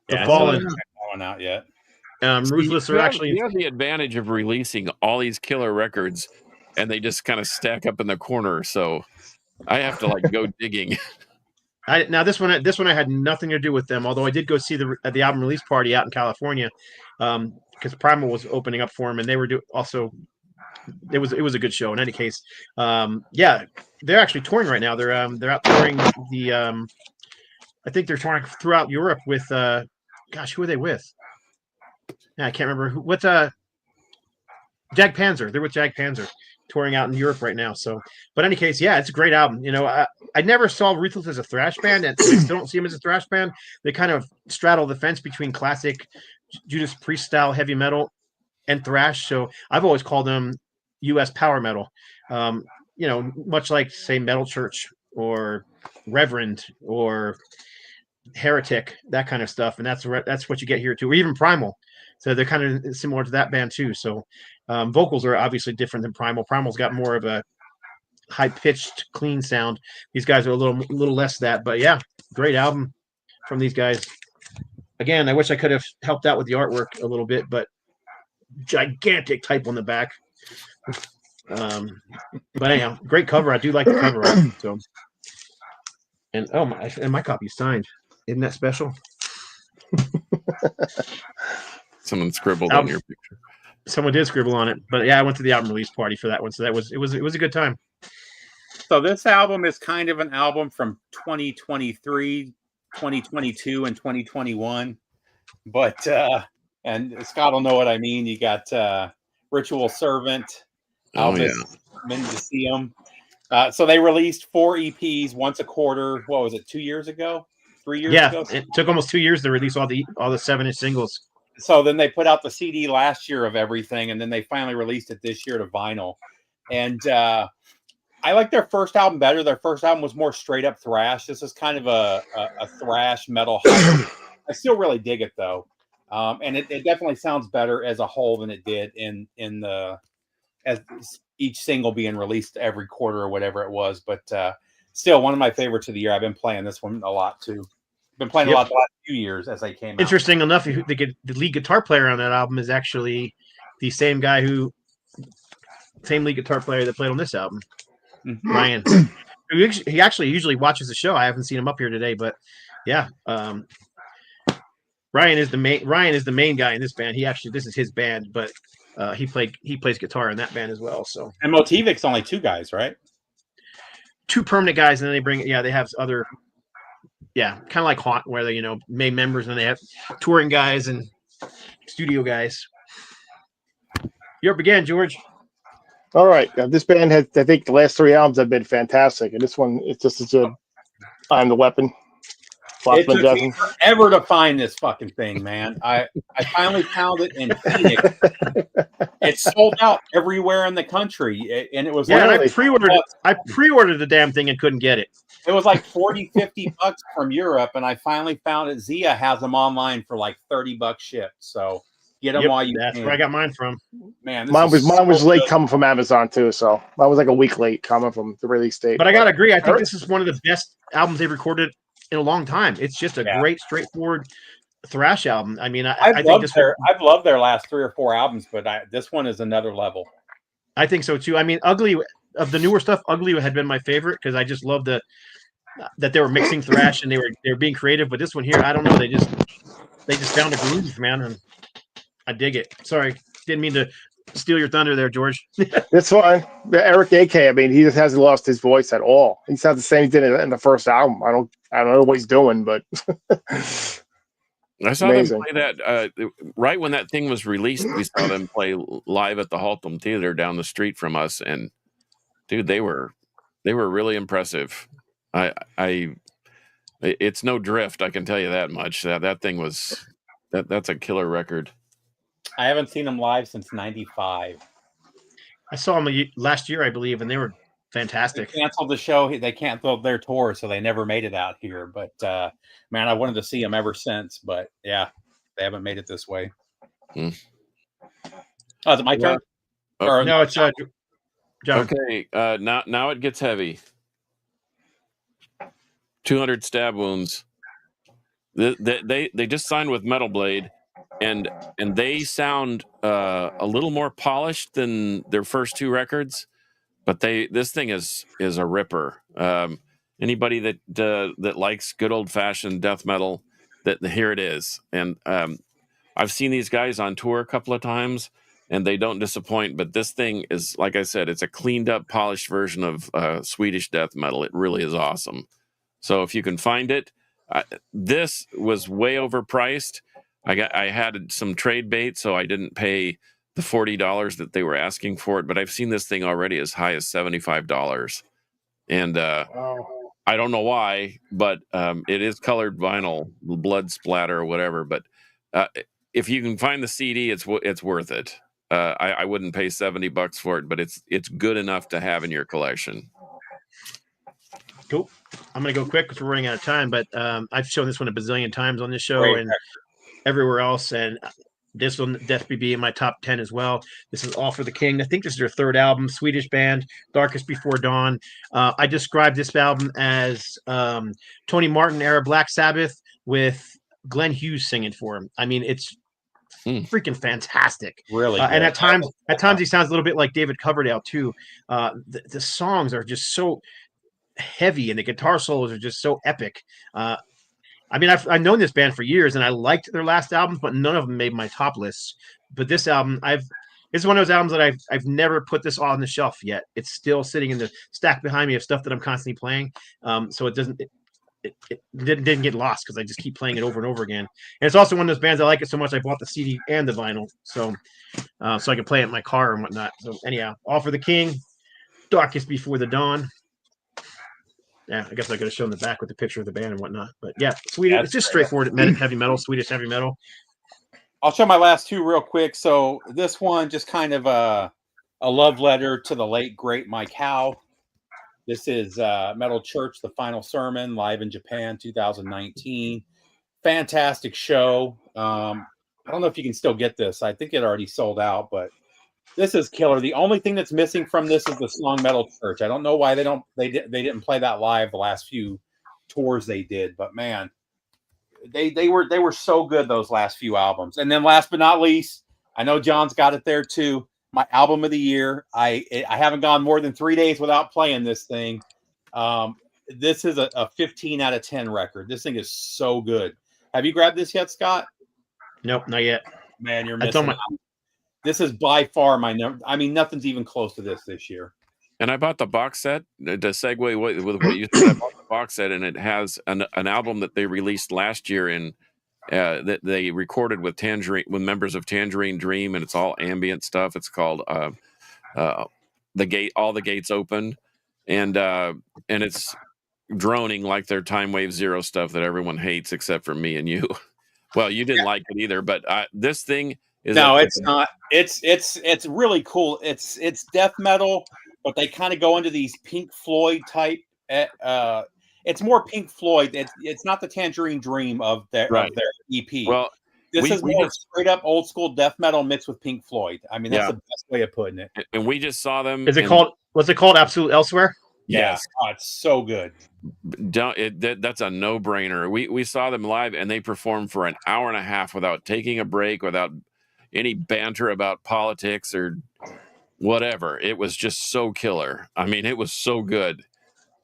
The Fallen. That one out yet. Ruthless are actually. You have the advantage of releasing all these killer records, and they just kind of stack up in the corner. So I have to go digging. Now this one I had nothing to do with them. Although I did go see the album release party out in California, because Primal was opening up for them, and they were also. It was a good show. In any case, they're actually touring right now. They're out touring I think they're touring throughout Europe with who are they with? Yeah, I can't remember who. Jag Panzer. They're with Jag Panzer, touring out in Europe right now. So, but in any case, yeah, it's a great album. I never saw Ruthless as a thrash band, and I still don't see them as a thrash band. They kind of straddle the fence between classic Judas Priest style heavy metal and thrash. So I've always called them U.S. power metal. Much like say Metal Church or Reverend or Heretic, that kind of stuff. And that's what you get here too, or even Primal. So they're kind of similar to that band too. So vocals are obviously different than Primal. Primal's got more of a high-pitched, clean sound. These guys are a little less that. But yeah, great album from these guys. again, I wish I could have helped out with the artwork a little bit, but gigantic type on the back. But anyhow, great cover. I do like the cover art. So, and my copy's signed. Isn't that special? Someone scribbled on your picture. Someone did scribble on it, but yeah, I went to the album release party for that one, so it was a good time. So this album is kind of an album from 2023, 2022, and 2021. But and Scott will know what I mean. You got Ritual Servant, Elvis, Mendicium. So they released 4 EPs, once a quarter. What was it? 2 years ago? 3 years ago? Yeah, it took almost 2 years to release all the 7-inch singles. So then they put out the CD last year of everything, and then they finally released it this year to vinyl. And I like their first album better. Their first album was more straight up thrash. This is kind of a thrash metal. I still really dig it though, and it definitely sounds better as a whole than it did in the as each single being released every quarter or whatever it was. But still, one of my favorites of the year. I've been playing this one a lot too. Been playing a lot the last few years as they came out. Interesting enough, the lead guitar player on that album is actually the same lead guitar player that played on this album, Ryan. He actually usually watches the show. I haven't seen him up here today, but yeah, Ryan is the main guy in this band. This is his band, but he plays guitar in that band as well. So, and Motivic's only 2 guys, right? 2 permanent guys, and then they have other. Yeah, kind of like Haunt, where they, main members, and they have touring guys and studio guys. You're up again, George. All right. This band has, I think the last 3 albums have been fantastic, and this one, it's just as good. I'm the Weapon. It took me forever to find this fucking thing, man. I finally found it in Phoenix. It sold out everywhere in the country, and it was I pre-ordered the damn thing and couldn't get it. It was like $40-$50 from Europe, and I finally found it. Zia has them online for like $30 shipped. So get them while you can. That's where I got mine from. Man, mine was late coming from Amazon too. So mine was like a week late coming from the release date. But I gotta agree. I think this is one of the best albums they've recorded in a long time. It's just a great, straightforward thrash album. I mean, I've loved their last 3 or 4 albums, but this one is another level. I think so too. I mean, Ugly, of the newer stuff, Ugly had been my favorite because I just loved that they were mixing thrash and they were being creative. But this one here, I don't know, they just found a groove, man, and I dig it. Sorry, didn't mean to steal your thunder there, George. It's fine. Eric AK, I mean, he just hasn't lost his voice at all. He sounds the same he did in the first album. I don't know what he's doing, but I saw them play that right when that thing was released. We saw them play live at the Haltom Theater down the street from us, and dude, they were really impressive. It's no Drift, I can tell you that much. That thing was that's a killer record. I haven't seen them live since '95. I saw them last year, I believe, and they were fantastic. They canceled the show. They canceled their tour, so they never made it out here. But man, I wanted to see them ever since. But yeah, they haven't made it this way. Oh, is it my turn? No, it's John. Okay, now it gets heavy. 200 Stab Wounds. They just signed with Metal Blade, and they sound a little more polished than their first 2 records, but this thing is a ripper. Anybody that likes good old fashioned death metal, here it is. And I've seen these guys on tour a couple of times, and they don't disappoint. But this thing is, like I said, it's a cleaned up, polished version of Swedish death metal. It really is awesome. So if you can find it, this was way overpriced. I had some trade bait, so I didn't pay the $40 that they were asking for it. But I've seen this thing already as high as $75, and I don't know why, but it is colored vinyl, blood splatter or whatever. But if you can find the CD, it's worth it. I wouldn't pay $70 for it, but it's good enough to have in your collection. Cool. I'm going to go quick because we're running out of time, but I've shown this one a bazillion times on this show and everywhere else. And this one definitely be in my top 10 as well. This is All for the King. I think this is their 3rd album, Swedish band, Darkest Before Dawn. I described this album as Tony Martin era Black Sabbath with Glenn Hughes singing for him. I mean, it's freaking fantastic. Really and good. at times he sounds a little bit like David Coverdale too. The songs are just so heavy, and the guitar solos are just so epic. I mean, I've known this band for years, and I liked their last albums, but none of them made my top lists. But this album, it's one of those albums that I've never put this on the shelf yet. It's still sitting in the stack behind me of stuff that I'm constantly playing. So it doesn't. It didn't get lost because I just keep playing it over and over again. And it's also one of those bands I like it so much I bought the CD and the vinyl, so I can play it in my car and whatnot. So anyhow, All for the King, Darkest Before the Dawn. Yeah, I guess I could have shown the back with the picture of the band and whatnot. But yeah, Swedish. It's just straightforward heavy metal, Swedish heavy metal. I'll show my last two real quick. So this one, just kind of a love letter to the late great Mike Howe. This is Metal Church, The Final Sermon, live in Japan, 2019. Fantastic show. I don't know if you can still get this. I think it already sold out, but this is killer. The only thing that's missing from this is the song Metal Church. I don't know why they didn't play that live the last few tours they did, but man, they were so good those last few albums. And then last but not least, I know John's got it there too. My album of the year. I haven't gone more than 3 days without playing this thing. This is a 15 out of 10 record. This thing is so good. Have you grabbed this yet, Scott? Nope, not yet. Man, you're missing out. This is by far my number. I mean, nothing's even close to this year. And I bought the box set to segue with what you said. I bought the box set, and it has an album that they released last year in that they recorded with members of Tangerine Dream, and it's all ambient stuff. It's called The Gate. All the Gates Open, and it's droning like their Time Wave Zero stuff that everyone hates except for me and you. Well, you didn't like it either, but this thing is it's not. It's really cool. It's death metal, but they kind of go into these Pink Floyd type. It's more Pink Floyd. It's not the Tangerine Dream of their EP. Well, this is more straight up old school death metal mixed with Pink Floyd. I mean, that's the best way of putting it. And we just saw them. What's it called? Absolute Elsewhere? Yes. Oh, it's so good. That's a no-brainer. We saw them live, and they performed for an hour and a half without taking a break, without any banter about politics or whatever. It was just so killer. I mean, it was so good.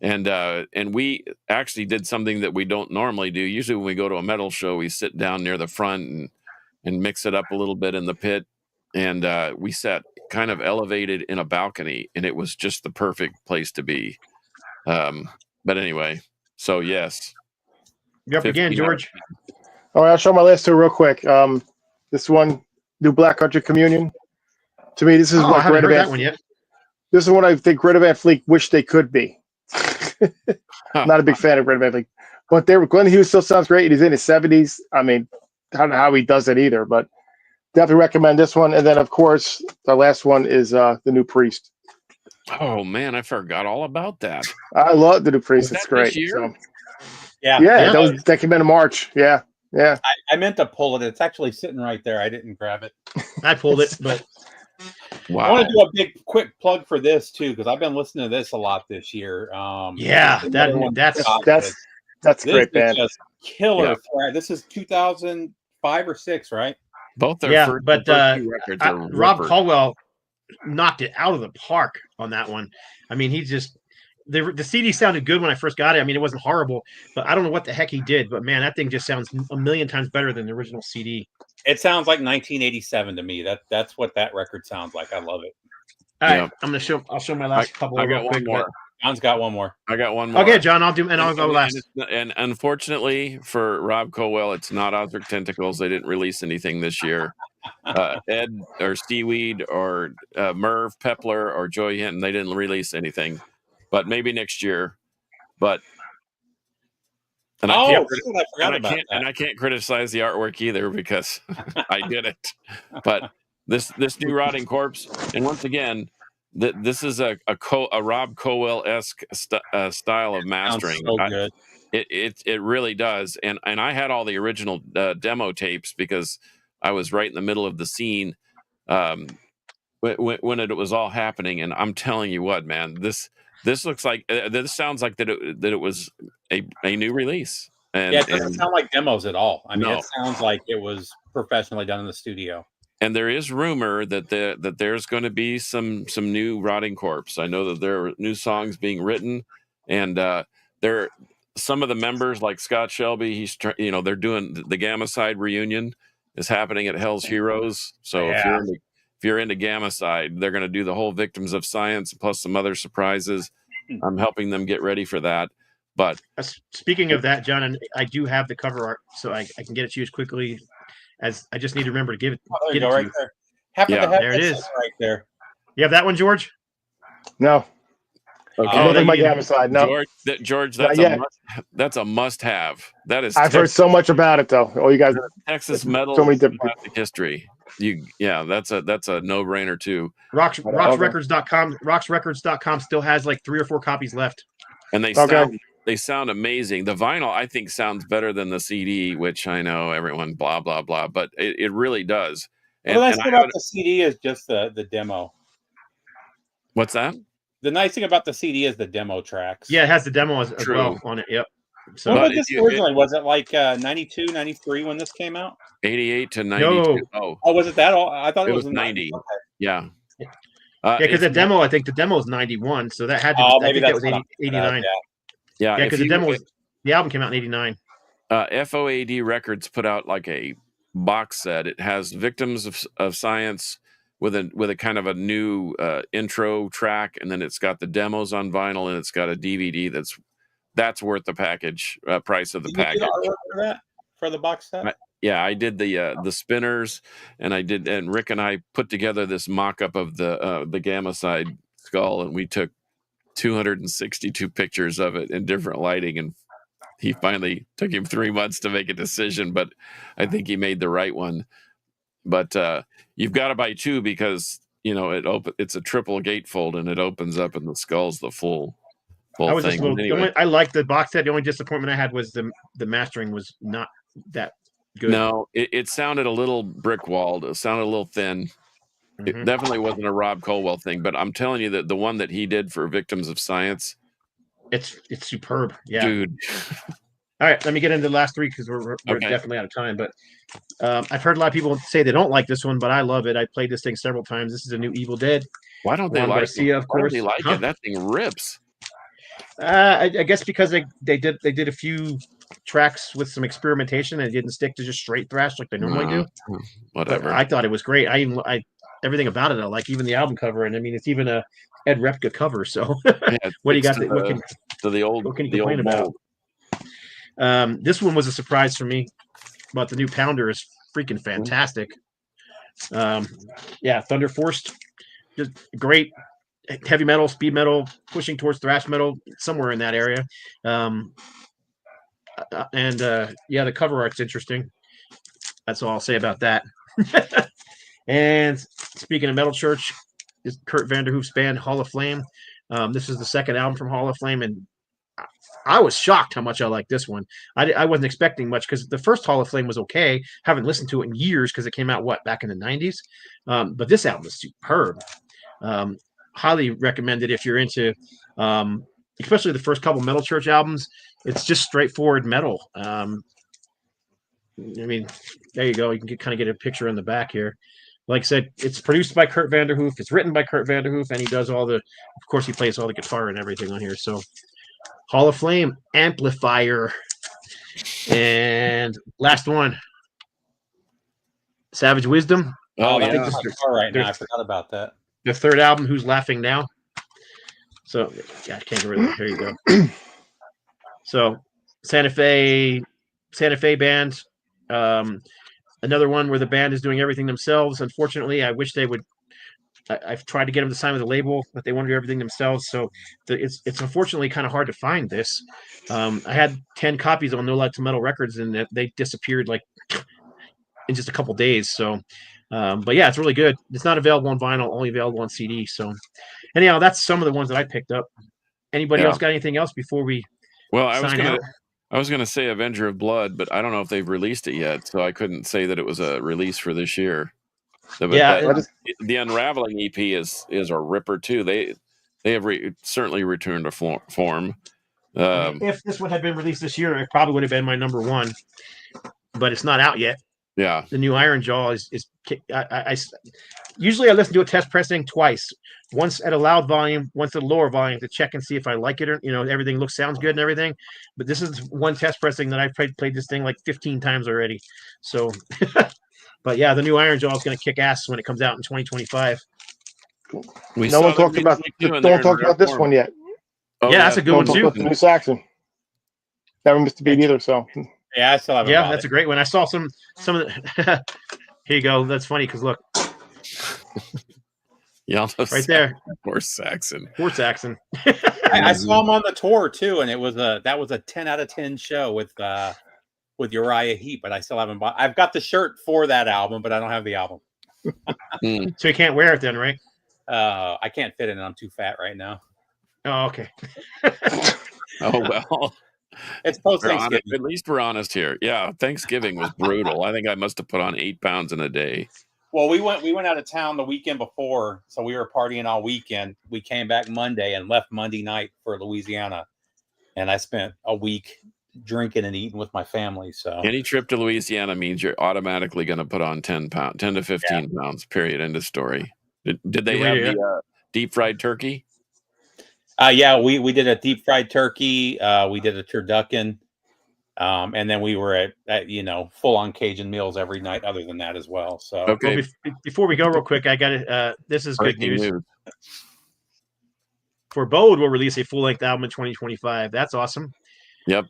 And we actually did something that we don't normally do. Usually when we go to a metal show, we sit down near the front and mix it up a little bit in the pit. And we sat kind of elevated in a balcony, and it was just the perfect place to be. But anyway, so yes. You're up again, George. All right, I'll show my list here real quick. This one, New Black Country Communion. To me, this is what I haven't heard that one yet. This is what I think Greta Van Fleet wish they could be. Not a big fan of Greta Van Fleet, but Glenn Hughes still sounds great. He's in his 70s. I mean, I don't know how he does it either, but definitely recommend this one. And then, of course, the last one is The New Priest. Oh man, I forgot all about that. I love The New Priest. It's great. So, yeah. That came in March. Yeah. I meant to pull it. It's actually sitting right there. I didn't grab it. I pulled it, but wow. I want to do a big quick plug for this too, because I've been listening to this a lot this year. That's a great band. Just killer. Yeah. This is 2005 or 6, right? Both their first two records are Rob Caldwell knocked it out of the park on that one. I mean, he just the CD sounded good when I first got it. I mean, it wasn't horrible, but I don't know what the heck he did. But man, that thing just sounds a million times better than the original CD. It sounds like 1987 to me. That's what that record sounds like. I love it. All right, I'll show my last couple. I got one more. John's got one more. I got one more. Okay, John, I'll go last. And unfortunately for Rob Caldwell, it's not Ozric Tentacles. They didn't release anything this year. Ed or Seaweed or Merv Pepler or Joy Hinton, they didn't release anything. But maybe next year. But I can't criticize the artwork either because I did it. But this new Rotting Corpse, and once again, this is a Rob Caldwell-esque style of mastering. So good. It really does. And I had all the original demo tapes because I was right in the middle of the scene when it was all happening. And I'm telling you what, man, this looks like this sounds like that it was a new release. And it doesn't sound like demos at all. I mean, No. it sounds like it was professionally done in the studio. And there is rumor that that there's going to be some new Rotting Corpse. I know that there are new songs being written, and there some of the members like Scott Shelby. They're doing the Gamma Side reunion is happening at Hell's Heroes. So if you're into Gamma Side, they're going to do the whole Victims of Science plus some other surprises. I'm helping them get ready for that. But speaking of that, John, and I do have the cover art, so I can get it to you as quickly as I just need to remember to give it. Get it right to there. There it is, right there. You have that one, George? No. Okay. I don't think my Gamma Side. No, George, that's a must-have. That is. I've heard so much about it, though. Oh, you guys, Texas metal, so many different history. That's a no-brainer too. Roxrecords.com still has like 3 or 4 copies left, and they sound amazing. The vinyl, I think, sounds better than the CD, which I know everyone blah blah blah, but it really does. And the nice thing about the CD is just the demo. What's that? The nice thing about the CD is the demo tracks. Yeah, it has the demo as well on it. Yep. So when was this originally? Was it like 92, 93 when this came out? 88 to 92. No. Oh, was it that all? I thought it was 90. Okay. Yeah. Because the demo, I think the demo is 91, so that had to. I think that was 89. Yeah, because the album came out in 89. FOAD Records put out like a box set. It has Victims of Science with a kind of a new intro track, and then it's got the demos on vinyl, and it's got a DVD that's worth the package price of the package. For the box set? I did the spinners, and Rick and I put together this mock-up of the Gamma Side skull, and we took 262 pictures of it in different lighting, and he finally took him 3 months to make a decision, but I think he made the right one. But you've got to buy 2 because it's a triple gatefold and it opens up and the skull's the full thing. Anyway. I liked the box set. The only disappointment I had was the mastering was not that good. No, it sounded a little brick walled. It sounded a little thin. It definitely wasn't a Rob Colwell thing, but I'm telling you that the one that he did for Victims of Science, it's superb. Yeah, dude. All right, let me get into the last 3 because we're definitely out of time. But I've heard a lot of people say they don't like this one, but I love it. I played this thing several times. This is a new Evil Dead. Why don't they like it? Of course, they like it. That thing rips. I guess because they did a few tracks with some experimentation and it didn't stick to just straight thrash like they normally do. Whatever. But I thought it was great. I everything about it I like, even the album cover, and I mean it's even a Ed Repka cover. So what do you got? What can you complain about? This one was a surprise for me, but the new Pounder is freaking fantastic. Thunder Force, just great heavy metal, speed metal, pushing towards thrash metal, somewhere in that area. The cover art's interesting. That's all I'll say about that. And speaking of Metal Church, is Kurt Vanderhoof's band Hall of Flame. This is the second album from Hall of Flame, and I was shocked how much I like this one. I wasn't expecting much because the first Hall of Flame was okay. Haven't listened to it in years because it came out back in the 90s. But this album is superb. Highly recommended if you're into, especially the first couple Metal Church albums. It's just straightforward metal. I mean, there you go. You can kind of get a picture in the back here. Like I said, it's produced by Kurt Vanderhoof. It's written by Kurt Vanderhoof, and he does of course, he plays all the guitar and everything on here. So, Hall of Flame, Amplifier. And last one, Savage Wisdom. Oh, yeah. I forgot about that. The third album, Who's Laughing Now? So, I can't get rid of it. Here you go. So, Santa Fe band. Another one where the band is doing everything themselves. Unfortunately, I wish they would. I've tried to get them to sign with a label, but they want to do everything themselves. So it's unfortunately kind of hard to find this. I had 10 copies on No Light to Metal Records, and they disappeared like in just a couple days. So, but yeah, it's really good. It's not available on vinyl, only available on CD. So, anyhow, that's some of the ones that I picked up. Anybody else got anything else before we? Well, I was gonna say Avenger of Blood, but I don't know if they've released it yet, so I couldn't say that it was a release for this year. The Unraveling EP is a ripper too. They have certainly returned to form. If this one had been released this year, it probably would have been my number one, but it's not out yet. Yeah. The new Iron Jaw is I usually I listen to a test pressing twice, once at a loud volume, once at a lower volume to check and see if I like it or everything sounds good and everything. But this is one test pressing that I've played this thing like 15 times already. So, but yeah, the new Iron Jaw is going to kick ass when it comes out in 2025. No one talked about this one yet. Oh, yeah, that's a good one too. The new Saxon. Never missed a beat either. So yeah, I still haven't. Yeah, that's a great one. I saw some of the. Here you go. That's funny because look. Right there. Poor Saxon. Poor Saxon. I saw him on the tour too, and that was a 10 out of 10 show with Uriah Heep, but I still haven't bought. I've got the shirt for that album, but I don't have the album. So you can't wear it then, right? I can't fit it, and I'm too fat right now. Oh, okay. Oh well. It's post Thanksgiving. At least we're honest here. Yeah, Thanksgiving was brutal. I think I must have put on 8 pounds in a day. Well, we went out of town the weekend before, so we were partying all weekend. We came back Monday and left Monday night for Louisiana, and I spent a week drinking and eating with my family. So any trip to Louisiana means you're automatically going to put on 10 to 15 pounds. Period. End of story. Did they have the deep fried turkey? Yeah, we did a deep fried turkey. We did a turducken. And then we were at full on Cajun meals every night other than that as well. So okay. Well, before we go real quick, I got it. This is good news. Forebode will release a full length album in 2025. That's awesome. Yep.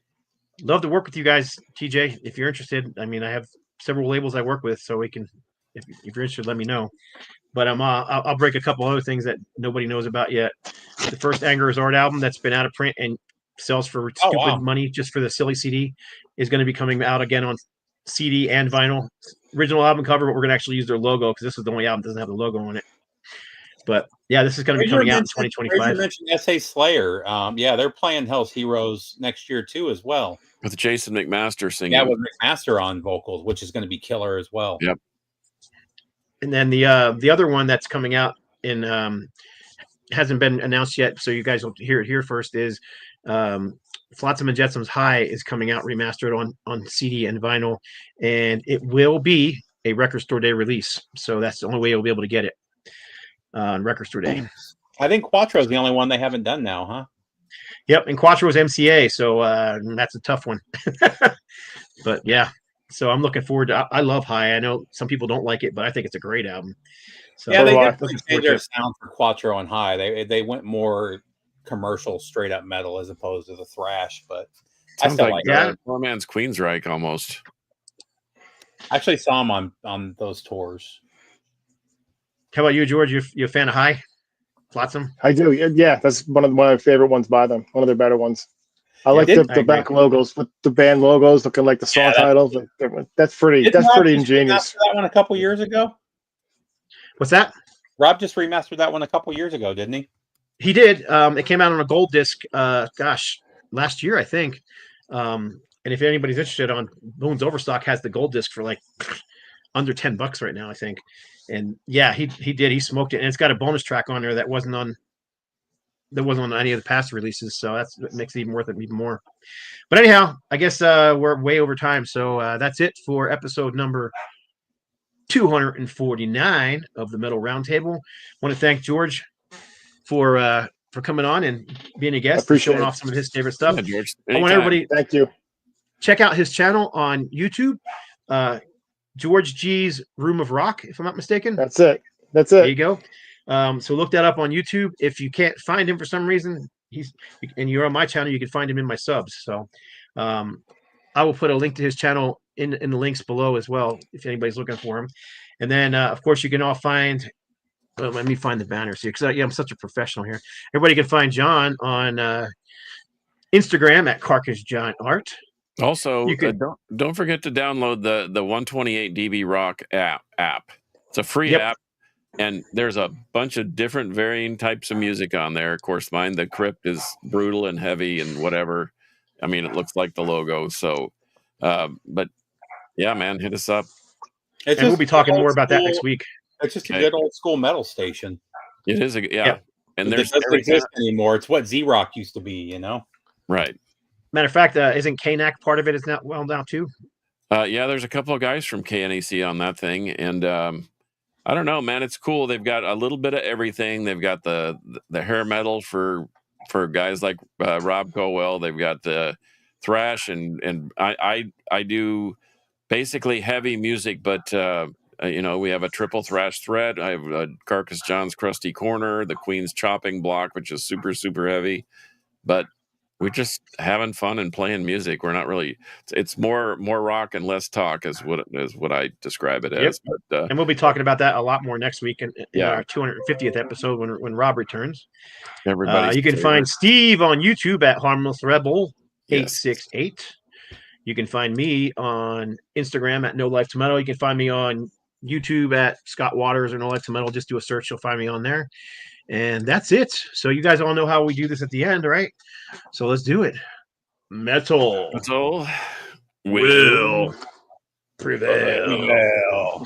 Love to work with you guys, TJ. If you're interested, I mean, I have several labels I work with, so we can. If you're interested, let me know. But I'll break a couple other things that nobody knows about yet. The first Anger is Art album that's been out of print and sells for stupid money just for the silly CD is going to be coming out again on CD and vinyl. Original album cover, but we're going to actually use their logo because this is the only album that doesn't have the logo on it. But yeah, this is going to be coming out in 2025. You mentioned S.A. Slayer. Yeah, they're playing Hell's Heroes next year too as well. With Jason McMaster singing. Yeah, with McMaster on vocals, which is going to be killer as well. Yep. And then the other one that's coming out in hasn't been announced yet, so you guys will hear it here first. Is Flotsam and Jetsam's High is coming out remastered on CD and vinyl, and it will be a Record Store Day release. So that's the only way you'll be able to get it on Record Store Day. I think Quattro is the only one they haven't done now, huh? Yep, and Quattro is MCA, so that's a tough one. But yeah. So I'm looking forward to. I love High. I know some people don't like it, but I think it's a great album. So yeah, they definitely changed their sound for Quattro and High. They went more commercial, straight up metal as opposed to the thrash. But I still like that. Poor man's Queensryche almost. I actually saw him on those tours. How about you, George? You a fan of High? Flotsam? I do. Yeah, that's one of my favorite ones by them. One of their better ones. I like the back logos with the band logos looking like the song titles. That's pretty ingenious. That one a couple years ago. What's that? Rob just remastered that one a couple years ago, didn't he? He did. It came out on a gold disc. Last year I think. And if anybody's interested, on Boone's Overstock has the gold disc for like under $10 right now, I think. And yeah, he did. He smoked it, and it's got a bonus track on there that wasn't on any of the past releases, so that makes it even worth it even more. But anyhow, I guess we're way over time, so that's it for episode number 249 of the Metal Roundtable. I want to thank George for coming on and being a guest and showing off some of his favorite stuff. Yeah, George, I want everybody thank you. Check out his channel on YouTube, George G's Room of Rock, if I'm not mistaken. That's it. There you go. So look that up on YouTube. If you can't find him for some reason, and you're on my channel, you can find him in my subs. So I will put a link to his channel in the links below as well, if anybody's looking for him. And then, of course, you can all find. Well, let me find the banners here, because I'm such a professional here. Everybody can find John on Instagram at Carcass John Art. Also, don't forget to download the 128 dB Rock app. It's a free app. And there's a bunch of different varying types of music on there. Of course, mine, the Crypt, is brutal and heavy and whatever. I mean, it looks like the logo. So, but yeah, man, hit us up. And we'll be talking more about that next week. It's just a good old school metal station. It is. Yeah. And it doesn't exist anymore. It's what Z-Rock used to be, you know? Right. Matter of fact, isn't KNAC part of it? Is not well now too. Yeah, there's a couple of guys from KNEC on that thing, and I don't know, man. It's cool. They've got a little bit of everything. They've got the hair metal for guys like Rob Colwell. They've got the thrash, and I do basically heavy music, but we have a triple thrash threat. I have Carcass John's Crusty Corner, the Queen's Chopping Block, which is super, super heavy, but we're just having fun and playing music. We're not really. It's more rock and less talk, is what I describe it as. But, and we'll be talking about that a lot more next week in Yeah. our 250th episode when Rob returns. Everybody, you can find Steve on YouTube at Harmless Rebel 868. You can find me on Instagram at No Life to Metal. You can find me on YouTube at Scott Waters or No Life to Metal. Just do a search, you'll find me on there. And that's it. So you guys all know how we do this at the end, right? So let's do it. Metal will prevail.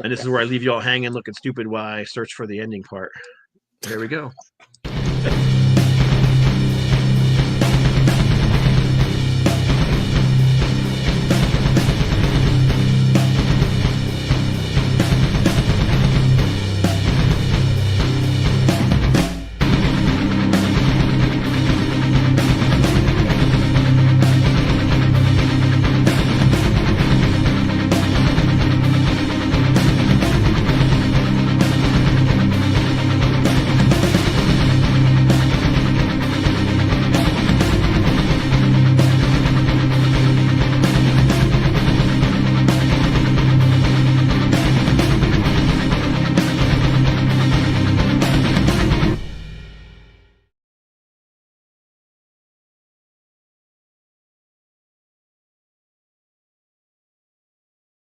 And this is where I leave you all hanging, looking stupid while I search for the ending part. There we go.